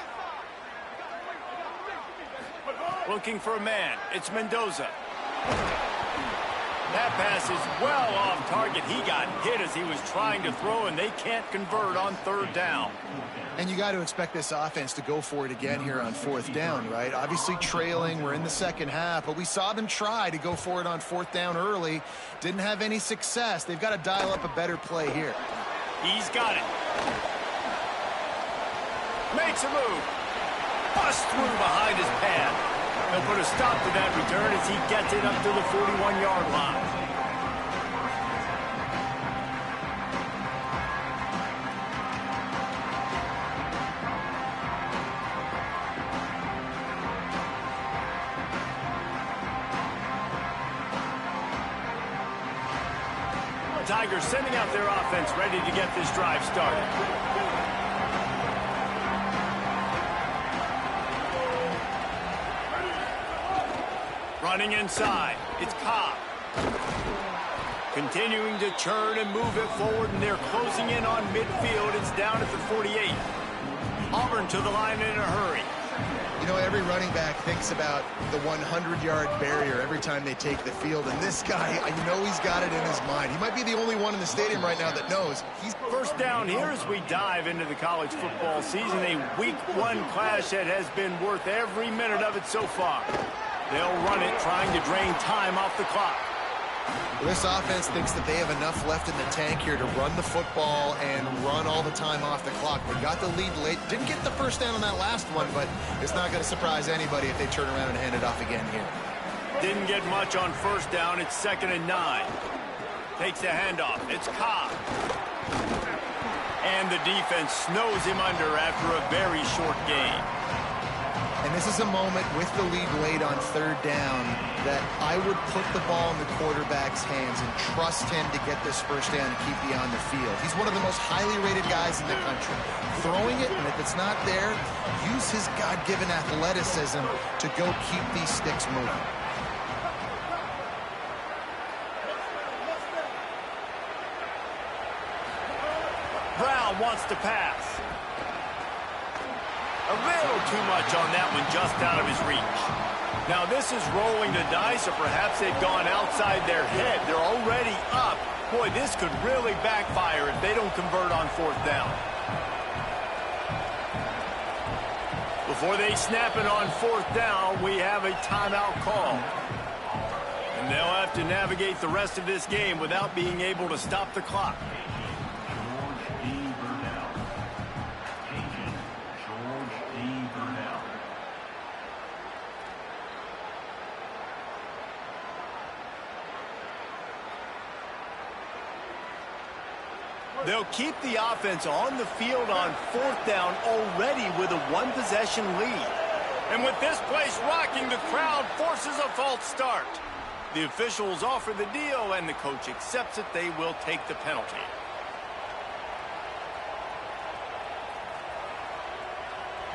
Looking for a man. It's Mendoza. That pass is well off target. He got hit as he was trying to throw, and they can't convert on third down. And you got to expect this offense to go for it again here on fourth down, right? Obviously trailing. We're in the second half, but we saw them try to go for it on fourth down early. Didn't have any success. They've got to dial up a better play here. He's got it. Makes a move. Bust through behind his pad. He'll put a stop to that return as he gets it up to the 41-yard line. Tigers sending out their offense ready to get this drive started. Running inside, it's Cobb. Continuing to churn and move it forward, and they're closing in on midfield. It's down at the 48. Auburn to the line in a hurry. You know, every running back thinks about the 100-yard barrier every time they take the field, and this guy, you know he's got it in his mind. He might be the only one in the stadium right now that knows. He's first down here as we dive into the college football season, a week one clash that has been worth every minute of it so far. They'll run it, trying to drain time off the clock. This offense thinks that they have enough left in the tank here to run the football and run all the time off the clock. They got the lead late. Didn't get the first down on that last one, but it's not going to surprise anybody if they turn around and hand it off again here. Didn't get much on first down. It's 2nd and 9. Takes the handoff. It's Cobb. And the defense snows him under after a very short game. And this is a moment with the lead late on third down that I would put the ball in the quarterback's hands and trust him to get this first down and keep you on the field. He's one of the most highly rated guys in the country. Throwing it, and if it's not there, use his God-given athleticism to go keep these sticks moving. Brown wants to pass. too much on that one, just out of his reach. Now this is rolling the dice, or perhaps they've gone outside their head. They're already up. Boy, this could really backfire if they don't convert on 4th down. Before they snap it on 4th down, we have a timeout call. And they'll have to navigate the rest of this game without being able to stop the clock. George E. Burnell. Agent George E. Burnell. They'll keep the offense on the field on 4th down already with a 1-possession lead. And with this place rocking, the crowd forces a false start. The officials offer the deal, and the coach accepts it. They will take the penalty.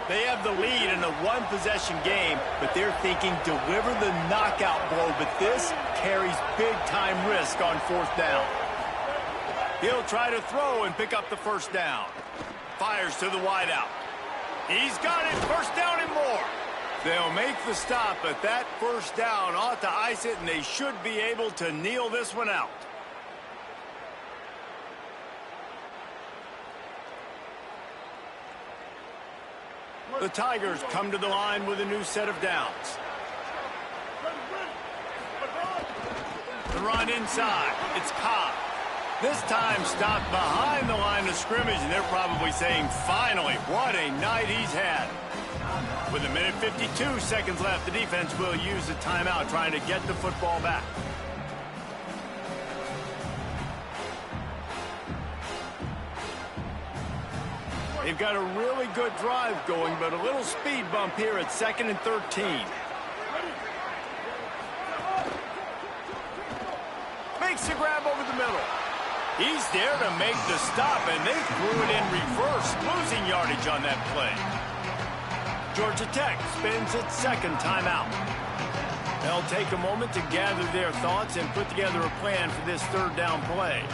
They have the lead in a 1-possession game, but they're thinking deliver the knockout blow, but this carries big-time risk on 4th down. He'll try to throw and pick up the 1st down. Fires to the wideout. He's got it, 1st down and more. They'll make the stop, but that 1st down ought to ice it, and they should be able to kneel this one out. The Tigers come to the line with a new set of downs. The run inside. It's Cobb. This time stopped behind the line of scrimmage, and they're probably saying, finally, what a night he's had. With 1:52 seconds left, the defense will use a timeout trying to get the football back. They've got a really good drive going, but a little speed bump here at 2nd and 13. Makes the grab over the middle. He's there to make the stop, and they threw it in reverse, losing yardage on that play. Georgia Tech spends its 2nd timeout. They'll take a moment to gather their thoughts and put together a plan for this 3rd down play.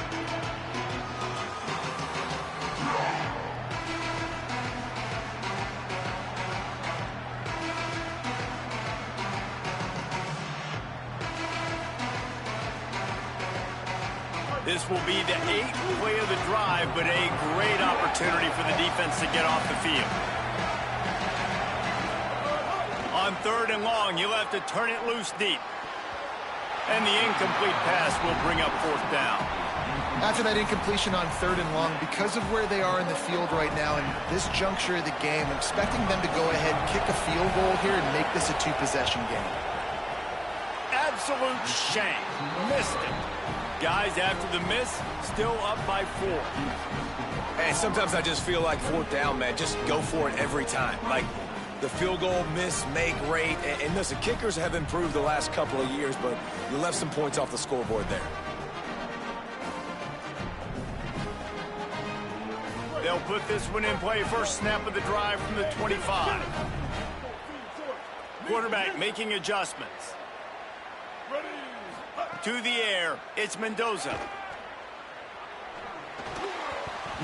This will be the 8th play of the drive, but a great opportunity for the defense to get off the field. On 3rd and long, you'll have to turn it loose deep. And the incomplete pass will bring up 4th down. After that incompletion on 3rd and long, because of where they are in the field right now and this juncture of the game, I'm expecting them to go ahead and kick a field goal here and make this a 2-possession game. Absolute shame. Missed it. Guys, after the miss, still up by 4. And sometimes I just feel like 4th down, man, just go for it every time. Like, the field goal, miss, make, rate. And listen, kickers have improved the last couple of years, but you left some points off the scoreboard there. They'll put this one in play. First snap of the drive from the 25. Quarterback making adjustments. To the air, it's Mendoza.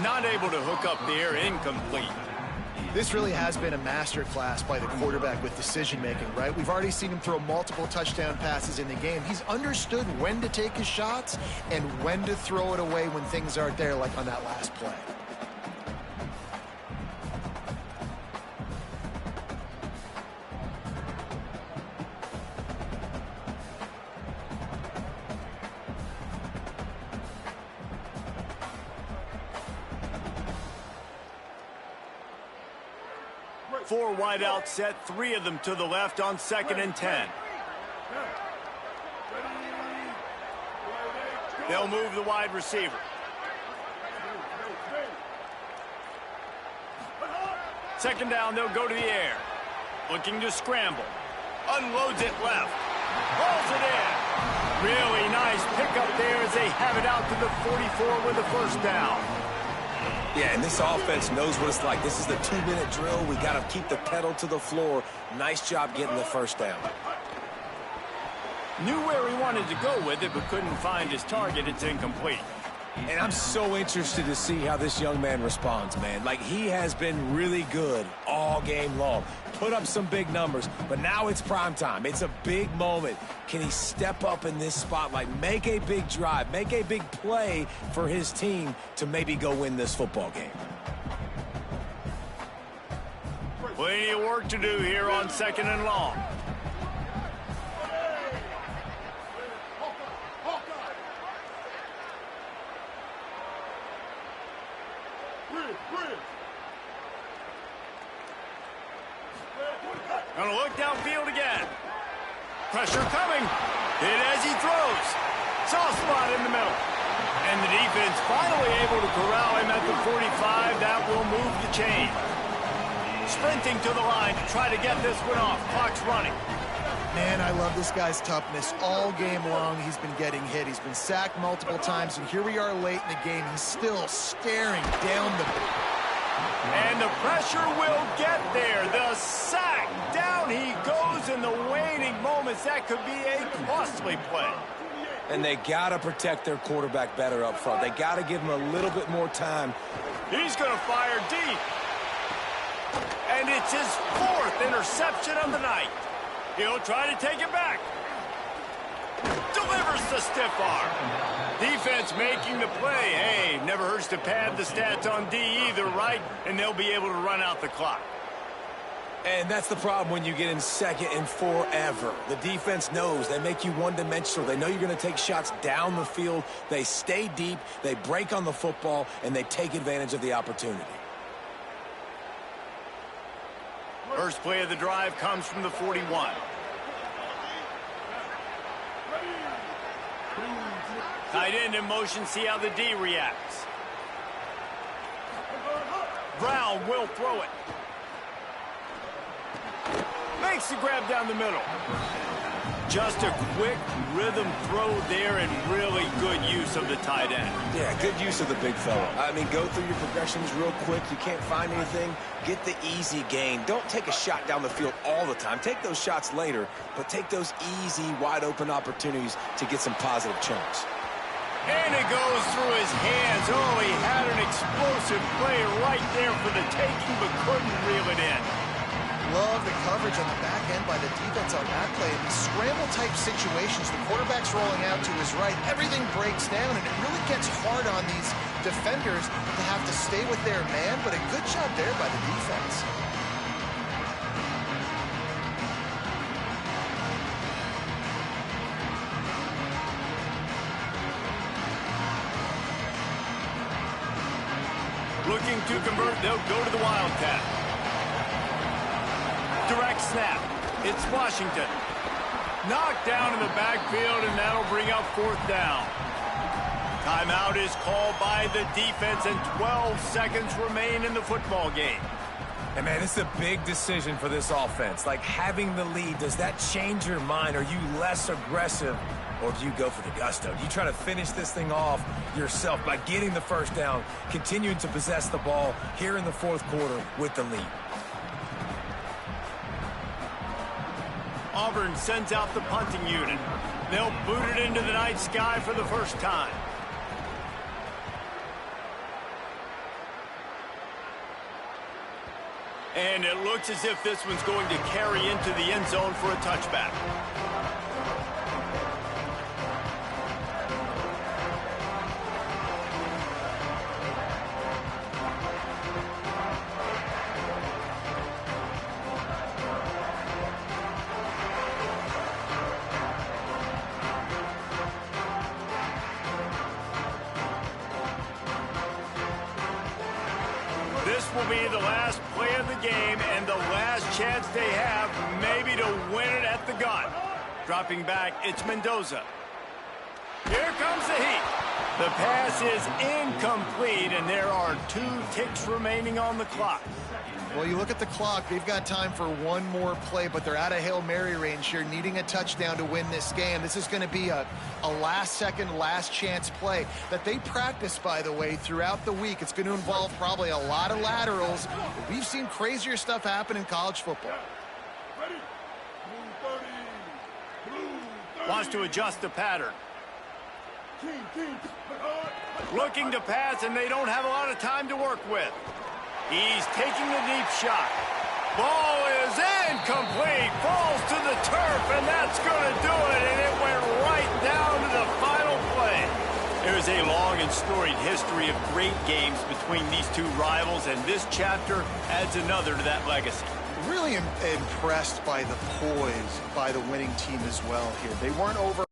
Not able to hook up the air, incomplete. This really has been a masterclass by the quarterback with decision-making, right? We've already seen him throw multiple touchdown passes in the game. He's understood when to take his shots and when to throw it away when things aren't there, like on that last play. Four wide out set, 3 of them to the left on 2nd and 10. They'll move the wide receiver. Second down, they'll go to the air. Looking to scramble. Unloads it left. Hauls it in. Really nice pickup there as they have it out to the 44 with the 1st down. Yeah, and this offense knows what it's like. This is the 2-minute drill. We got to keep the pedal to the floor. Nice job getting the 1st down. Knew where he wanted to go with it, but couldn't find his target. It's incomplete. And I'm so interested to see how this young man responds, man. Like, he has been really good all game long. Put up some big numbers, but now it's prime time. It's a big moment. Can he step up in this spotlight, make a big drive, make a big play for his team to maybe go win this football game? Plenty of work to do here on 2nd and long. Gonna look downfield again. Pressure coming. Hit as he throws. Soft spot in the middle. And the defense finally able to corral him at the 45. That will move the chain. Sprinting to the line to try to get this one off. Clock's running. Man, I love this guy's toughness. All game long, he's been getting hit. He's been sacked multiple times, and here we are late in the game. He's still staring down the... And the pressure will get there. The sack. Down he goes in the waning moments. That could be a costly play. And they got to protect their quarterback better up front. They got to give him a little bit more time. He's going to fire deep. And it's his 4th interception of the night. He'll try to take it back. Delivers the stiff arm. Defense making the play. Hey, never hurts to pad the stats on D either, right? And they'll be able to run out the clock. And that's the problem when you get in 2nd and forever. The defense knows. They make you one-dimensional. They know you're going to take shots down the field. They stay deep. They break on the football, and they take advantage of the opportunity. First play of the drive comes from the 41. Tight end in motion, see how the D reacts. Brown will throw it. Makes the grab down the middle. Just a quick rhythm throw there and really good use of the tight end. Yeah, good use of the big fella. I mean, go through your progressions real quick. You can't find anything. Get the easy gain. Don't take a shot down the field all the time. Take those shots later, but take those easy, wide-open opportunities to get some positive chunks. And it goes through his hands. Oh, he had an explosive play right there for the taking, but couldn't reel it in. Love the coverage on the back end by the defense on that play. In these scramble-type situations, the quarterback's rolling out to his right. Everything breaks down, and it really gets hard on these defenders to have to stay with their man, but a good job there by the defense. Looking to convert, they'll go to the Wildcat. Direct snap. It's Washington. Knocked down in the backfield, and that'll bring up 4th down. Timeout is called by the defense, and 12 seconds remain in the football game. And, man, it's a big decision for this offense. Like, having the lead, does that change your mind? Are you less aggressive, or do you go for the gusto? Do you try to finish this thing off yourself by getting the first down, continuing to possess the ball here in the 4th quarter with the lead? Auburn sends out the punting unit. They'll boot it into the night sky for the first time. And it looks as if this one's going to carry into the end zone for a touchback. This will be the last play of the game and the last chance they have maybe to win it at the gun. Dropping back, it's Mendoza. Here comes the heat. The pass is incomplete, and there are 2 ticks remaining on the clock. Well, you look at the clock, they've got time for one more play, but they're out of Hail Mary range here, needing a touchdown to win this game. This is going to be a last-second, last-chance play that they practice, by the way, throughout the week. It's going to involve probably a lot of laterals. We've seen crazier stuff happen in college football. Wants to adjust the pattern. Looking to pass, and they don't have a lot of time to work with. He's taking the deep shot. Ball is incomplete. Falls to the turf, and that's going to do it. And it went right down to the final play. There's a long and storied history of great games between these two rivals, and this chapter adds another to that legacy. Really impressed by the poise by the winning team as well here. They weren't over.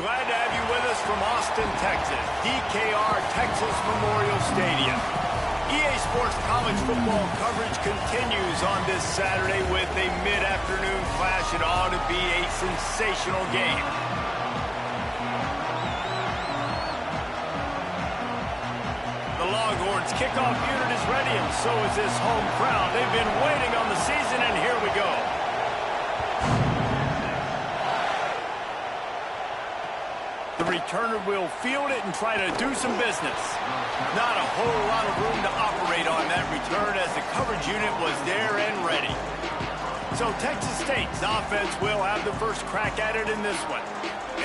Glad to have you with us from Austin, Texas, DKR Texas Memorial Stadium. EA Sports college football coverage continues on this Saturday with a mid-afternoon clash. It ought to be a sensational game. The Longhorns kickoff unit is ready, and so is this home crowd. They've been waiting on the season, and here we go. The returner will field it and try to do some business. Not a whole lot of room to operate on that return as the coverage unit was there and ready. So Texas State's offense will have the first crack at it in this one.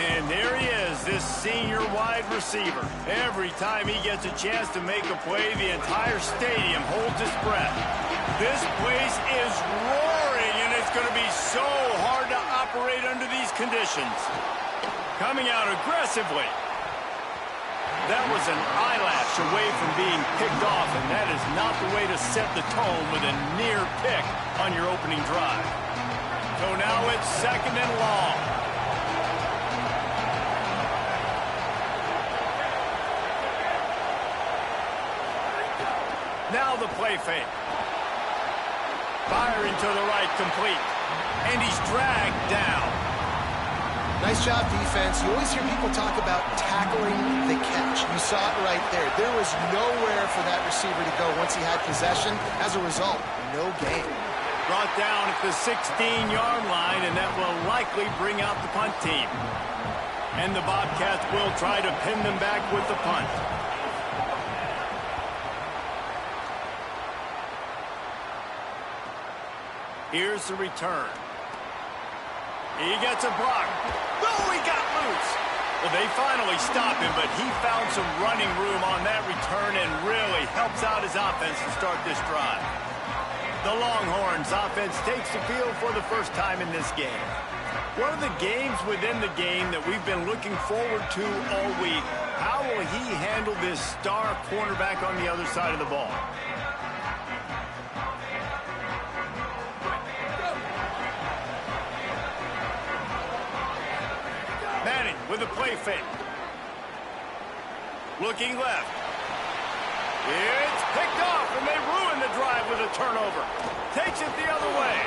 And there he is, this senior wide receiver. Every time he gets a chance to make a play, the entire stadium holds its breath. This place is roaring, and it's going to be so hard to operate under these conditions. Coming out aggressively. That was an eyelash away from being picked off, and that is not the way to set the tone with a near pick on your opening drive. So now it's 2nd and long. Now the play fake. Firing to the right, complete. And he's dragged down. Nice job, defense. You always hear people talk about tackling the catch. You saw it right there. There was nowhere for that receiver to go once he had possession. As a result, no gain. Brought down at the 16-yard line, and that will likely bring out the punt team. And the Bobcats will try to pin them back with the punt. Here's the return. He gets a block. Oh, he got loose. Well, they finally stop him, but he found some running room on that return and really helps out his offense to start this drive. The Longhorns offense takes the field for the first time in this game. One of the games within the game that we've been looking forward to all week. How will he handle this star cornerback on the other side of the ball? Manning with a play fake. Looking left. It's picked off, and they ruin the drive with a turnover. Takes it the other way.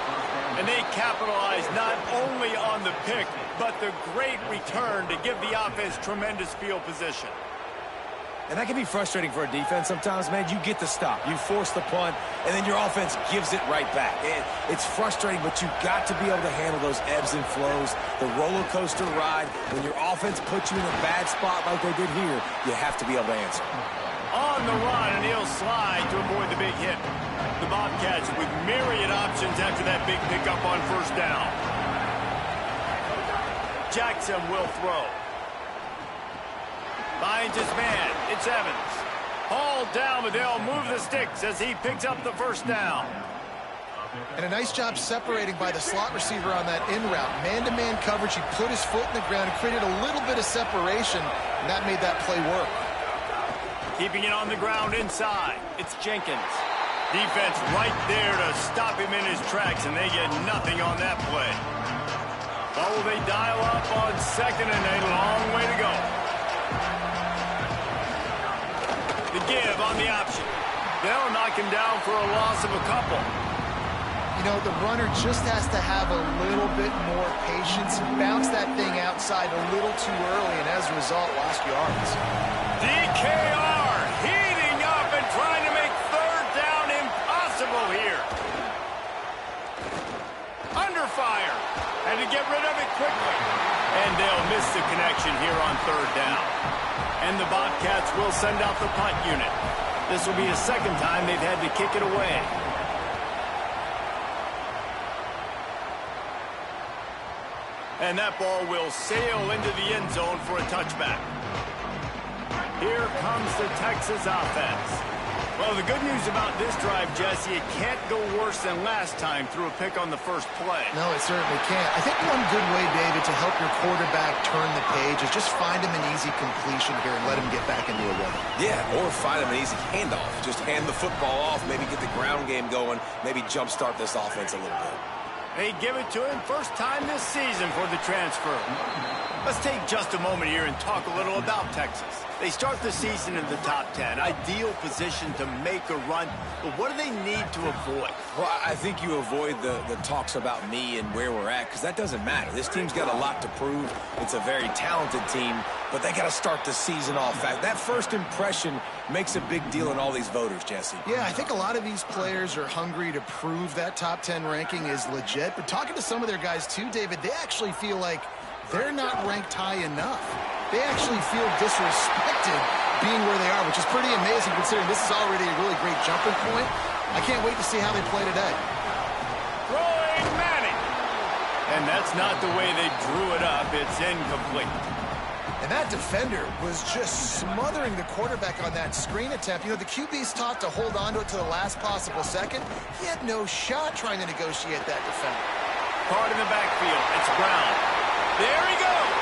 And they capitalize not only on the pick, but the great return to give the offense tremendous field position. And that can be frustrating for a defense sometimes, man. You get the stop, you force the punt, and then your offense gives it right back. It's frustrating, but you've got to be able to handle those ebbs and flows, the roller coaster ride. When your offense puts you in a bad spot like they did here, you have to be able to answer. On the run, and he'll slide to avoid the big hit. The Bobcats with myriad options after that big pickup on 1st down. Jackson will throw. Finds his man. It's Evans. Hauled down, but they'll move the sticks as he picks up the 1st down. And a nice job separating by the slot receiver on that in route. Man-to-man coverage. He put his foot in the ground and created a little bit of separation, and that made that play work. Keeping it on the ground inside. It's Jenkins. Defense right there to stop him in his tracks, and they get nothing on that play. Oh, they dial up on 2nd and a long way to go. The give on the option. They'll knock him down for a loss of a couple. You know, the runner just has to have a little bit more patience. Bounce that thing outside a little too early, and as a result, lost yards. DKR heating up and trying to make 3rd down impossible here. Under fire. And to get rid of it quickly. And they'll miss the connection here on 3rd down. And the Bobcats will send out the punt unit. This will be the 2nd time they've had to kick it away. And that ball will sail into the end zone for a touchback. Here comes the Texas offense. Well, the good news about this drive, Jesse, it can't go worse than last time through a pick on the 1st play. No, it certainly can't. I think one good way, David, to help your quarterback turn the page is just find him an easy completion here and let him get back into a rhythm. Yeah, or find him an easy handoff. Just hand the football off, maybe get the ground game going, maybe jumpstart this offense a little bit. They give it to him first time this season for the transfer. Let's take just a moment here and talk a little about Texas. They start the season in the top 10. Ideal position to make a run. But what do they need to avoid? Well, I think you avoid the talks about me and where we're at, because that doesn't matter. This team's got a lot to prove. It's a very talented team, but they got to start the season off fast. That first impression makes a big deal in all these voters, Jesse. Yeah, I think a lot of these players are hungry to prove that top 10 ranking is legit. But talking to some of their guys too, David, they actually feel like they're not ranked high enough. They actually feel disrespected being where they are, which is pretty amazing considering this is already a really great jumping point. I can't wait to see how they play today. Throwing Manning. And that's not the way they drew it up. It's incomplete. And that defender was just smothering the quarterback on that screen attempt. You know, the QB's taught to hold on to it to the last possible second. He had no shot trying to negotiate that defender. Card in the backfield. It's Brown. There he goes.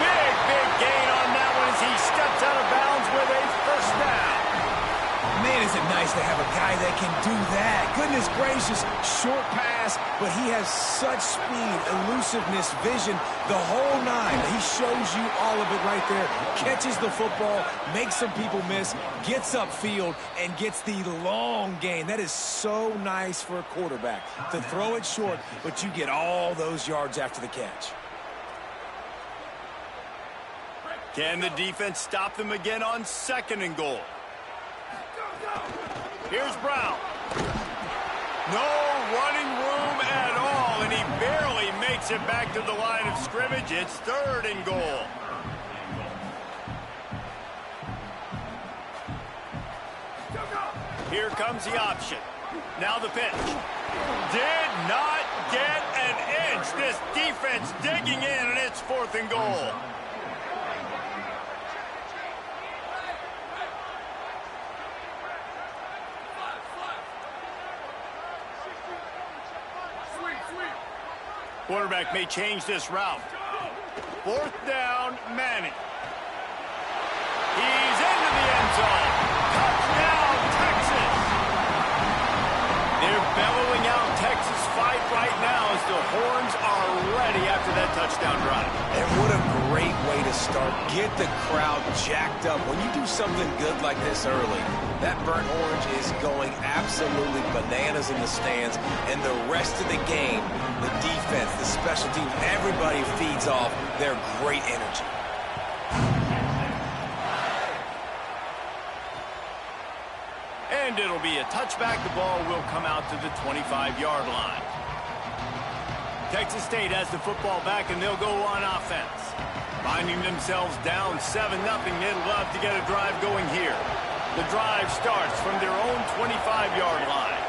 Big gain on that one as he steps out of bounds with a first down. Man, is it nice to have a guy that can do that. Goodness gracious, short pass, but he has such speed, elusiveness, vision, the whole nine. He shows you all of it right there. Catches the football, makes some people miss, gets upfield, and gets the long gain. That is so nice for a quarterback to throw it short, but you get all those yards after the catch. Can the defense stop them again on 2nd and goal? Here's Brown. No running room at all, and he barely makes it back to the line of scrimmage. It's 3rd and goal. Here comes the option. Now the pitch. Did not get an inch. This defense digging in, and it's 4th and goal. Quarterback may change this route. 4th down, Manning. He's into the end zone. Touchdown, Texas. They're bellowing out Texas fight right now as the horns are ready after that touchdown drive. And what a great way to start. Get the crowd jacked up. When you do something good like this early, that burnt orange is going absolutely bananas in the stands. And the rest of the game, the defense, the special teams, everybody feeds off their great energy. And it'll be a touchback. The ball will come out to the 25-yard line. Texas State has the football back, and they'll go on offense. Finding themselves down 7-0, they'd love to get a drive going here. The drive starts from their own 25-yard line.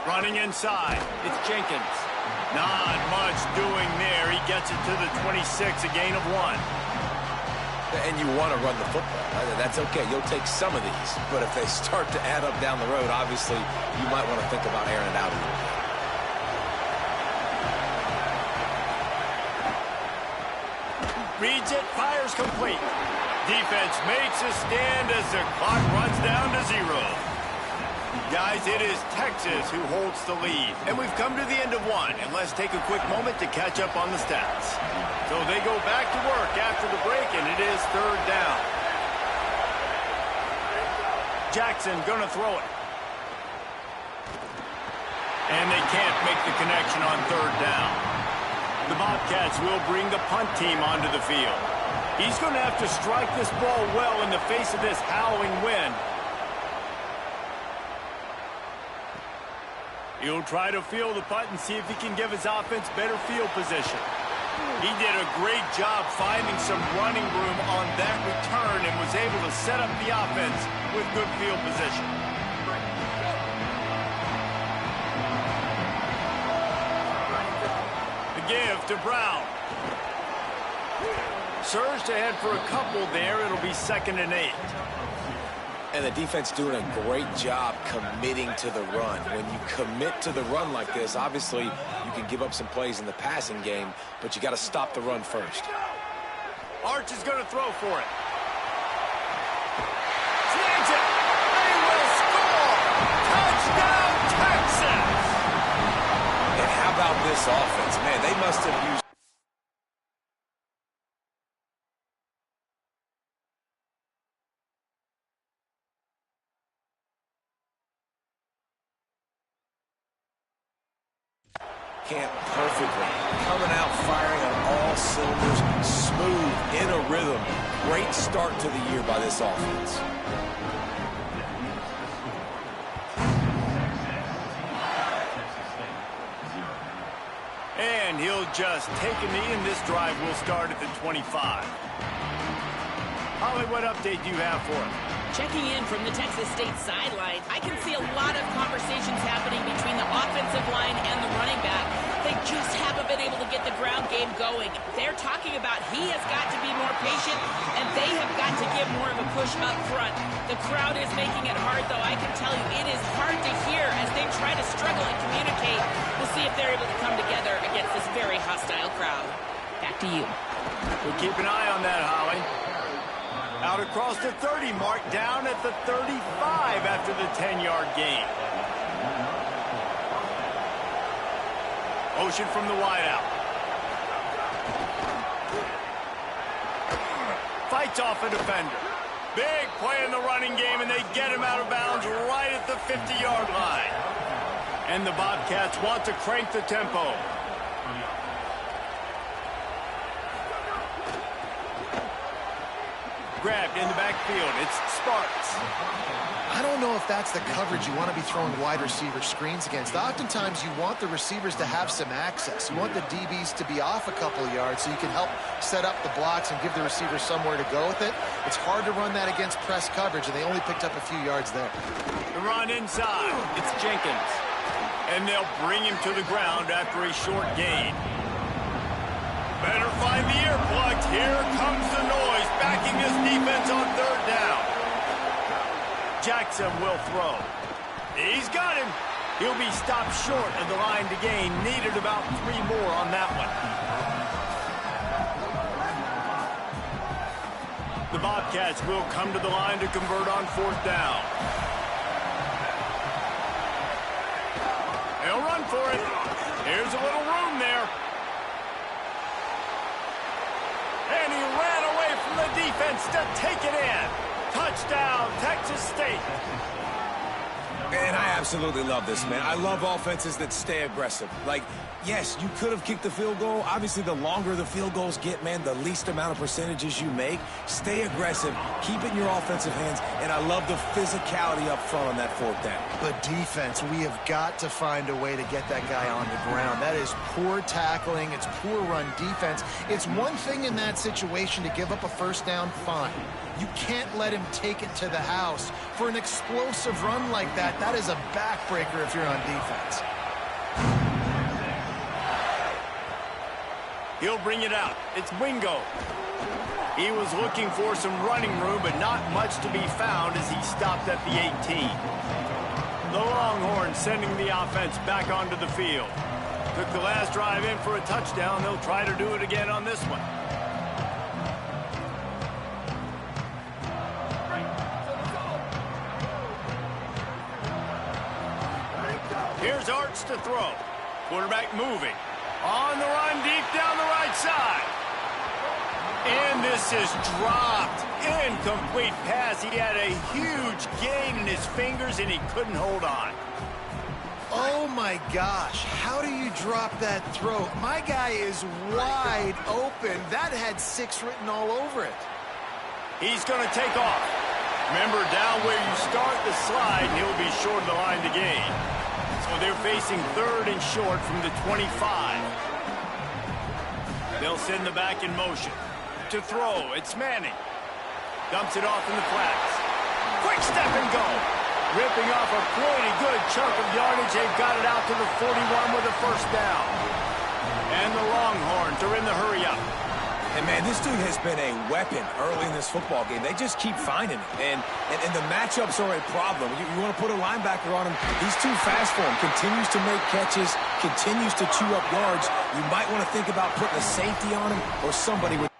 Running inside, it's Jenkins. Not much doing there. He gets it to the 26, a gain of 1. And you want to run the football. That's okay. You'll take some of these. But if they start to add up down the road, obviously, you might want to think about airing it out a little bit. Reads it, fires complete. Defense makes a stand as the clock runs down to 0. Guys, it is Texas who holds the lead. And we've come to the end of 1. And let's take a quick moment to catch up on the stats. So they go back to work after the break, and it is 3rd down. Jackson gonna throw it. And they can't make the connection on 3rd down. The Bobcats will bring the punt team onto the field. He's going to have to strike this ball well in the face of this howling wind. He'll try to field the punt and see if he can give his offense better field position. He did a great job finding some running room on that return and was able to set up the offense with good field position. The give to Brown. Surged ahead for a couple there. It'll be 2nd and 8. And the defense doing a great job committing to the run. When you commit to the run like this, obviously you can give up some plays in the passing game, but you got to stop the run first. Arch is going to throw for it. Snags it. They will score. Touchdown, Texas. And how about this offense? Man, they must have used camp perfectly. Coming out firing on all cylinders, smooth, in a rhythm. Great start to the year by this offense. And he'll just take a knee, and this drive will start at the 25. Holly, what update do you have for us? Checking in from the Texas State sideline, I can see a lot of conversations happening between the offensive line and the running back. They just haven't been able to get the ground game going. They're talking about he has got to be more patient, and they have got to give more of a push up front. The crowd is making it hard, though. I can tell you it is hard to hear as they try to struggle and communicate. We'll see if they're able to come together against this very hostile crowd. Back to you. We'll keep an eye on that, Holly. Out across the 30 mark, down at the 35 after the 10-yard gain. Motion from the wideout. Fights off a defender. Big play in the running game, and they get him out of bounds right at the 50-yard line. And the Bobcats want to crank the tempo. Grabbed in the backfield. It's Sparks. I don't know if that's the coverage you want to be throwing wide receiver screens against. Oftentimes, you want the receivers to have some access. You want the DBs to be off a couple of yards so you can help set up the blocks and give the receiver somewhere to go with it. It's hard to run that against press coverage, and they only picked up a few yards there. The run inside. It's Jenkins. And they'll bring him to the ground after a short gain. Better find the earplugs. Here comes the noise, backing his defense on third down. Jackson will throw. He's got him. He'll be stopped short of the line to gain. Needed about 3 more on that one. The Bobcats will come to the line to convert on fourth down. They'll run for it. Here's a little room there. And he ran away from the defense to take it in. Touchdown, Texas State. And I absolutely love this, man. I love offenses that stay aggressive. Like, yes, you could have kicked the field goal. Obviously, the longer the field goals get, man, the least amount of percentages you make. Stay aggressive. Keep it in your offensive hands. And I love the physicality up front on that fourth down. But defense, we have got to find a way to get that guy on the ground. That is poor tackling. It's poor run defense. It's one thing in that situation to give up a first down, fine. You can't let him take it to the house. For an explosive run like that, that is a backbreaker if you're on defense. He'll bring it out. It's Wingo. He was looking for some running room, but not much to be found as he stopped at the 18. The Longhorns sending the offense back onto the field. Took the last drive in for a touchdown. They'll try to do it again on this one. Here's Arts to throw. Quarterback moving. On the run, deep down the right side. And this is dropped. Incomplete pass. He had a huge gain in his fingers, and he couldn't hold on. Oh, my gosh. How do you drop that throw? My guy is wide open. That had 6 written all over it. He's going to take off. Remember, down where you start the slide, and he'll be short of the line to gain. So they're facing third and short from the 25. They'll send the back in motion. To throw, it's Manning. Dumps it off in the flats. Quick step and go. Ripping off a pretty good chunk of yardage. They've got it out to the 41 with a first down. And the Longhorns are in the hurry-up. And, man, this dude has been a weapon early in this football game. They just keep finding it. And the matchups are a problem. You want to put a linebacker on him, he's too fast for him. Continues to make catches, continues to chew up yards. You might want to think about putting a safety on him or somebody with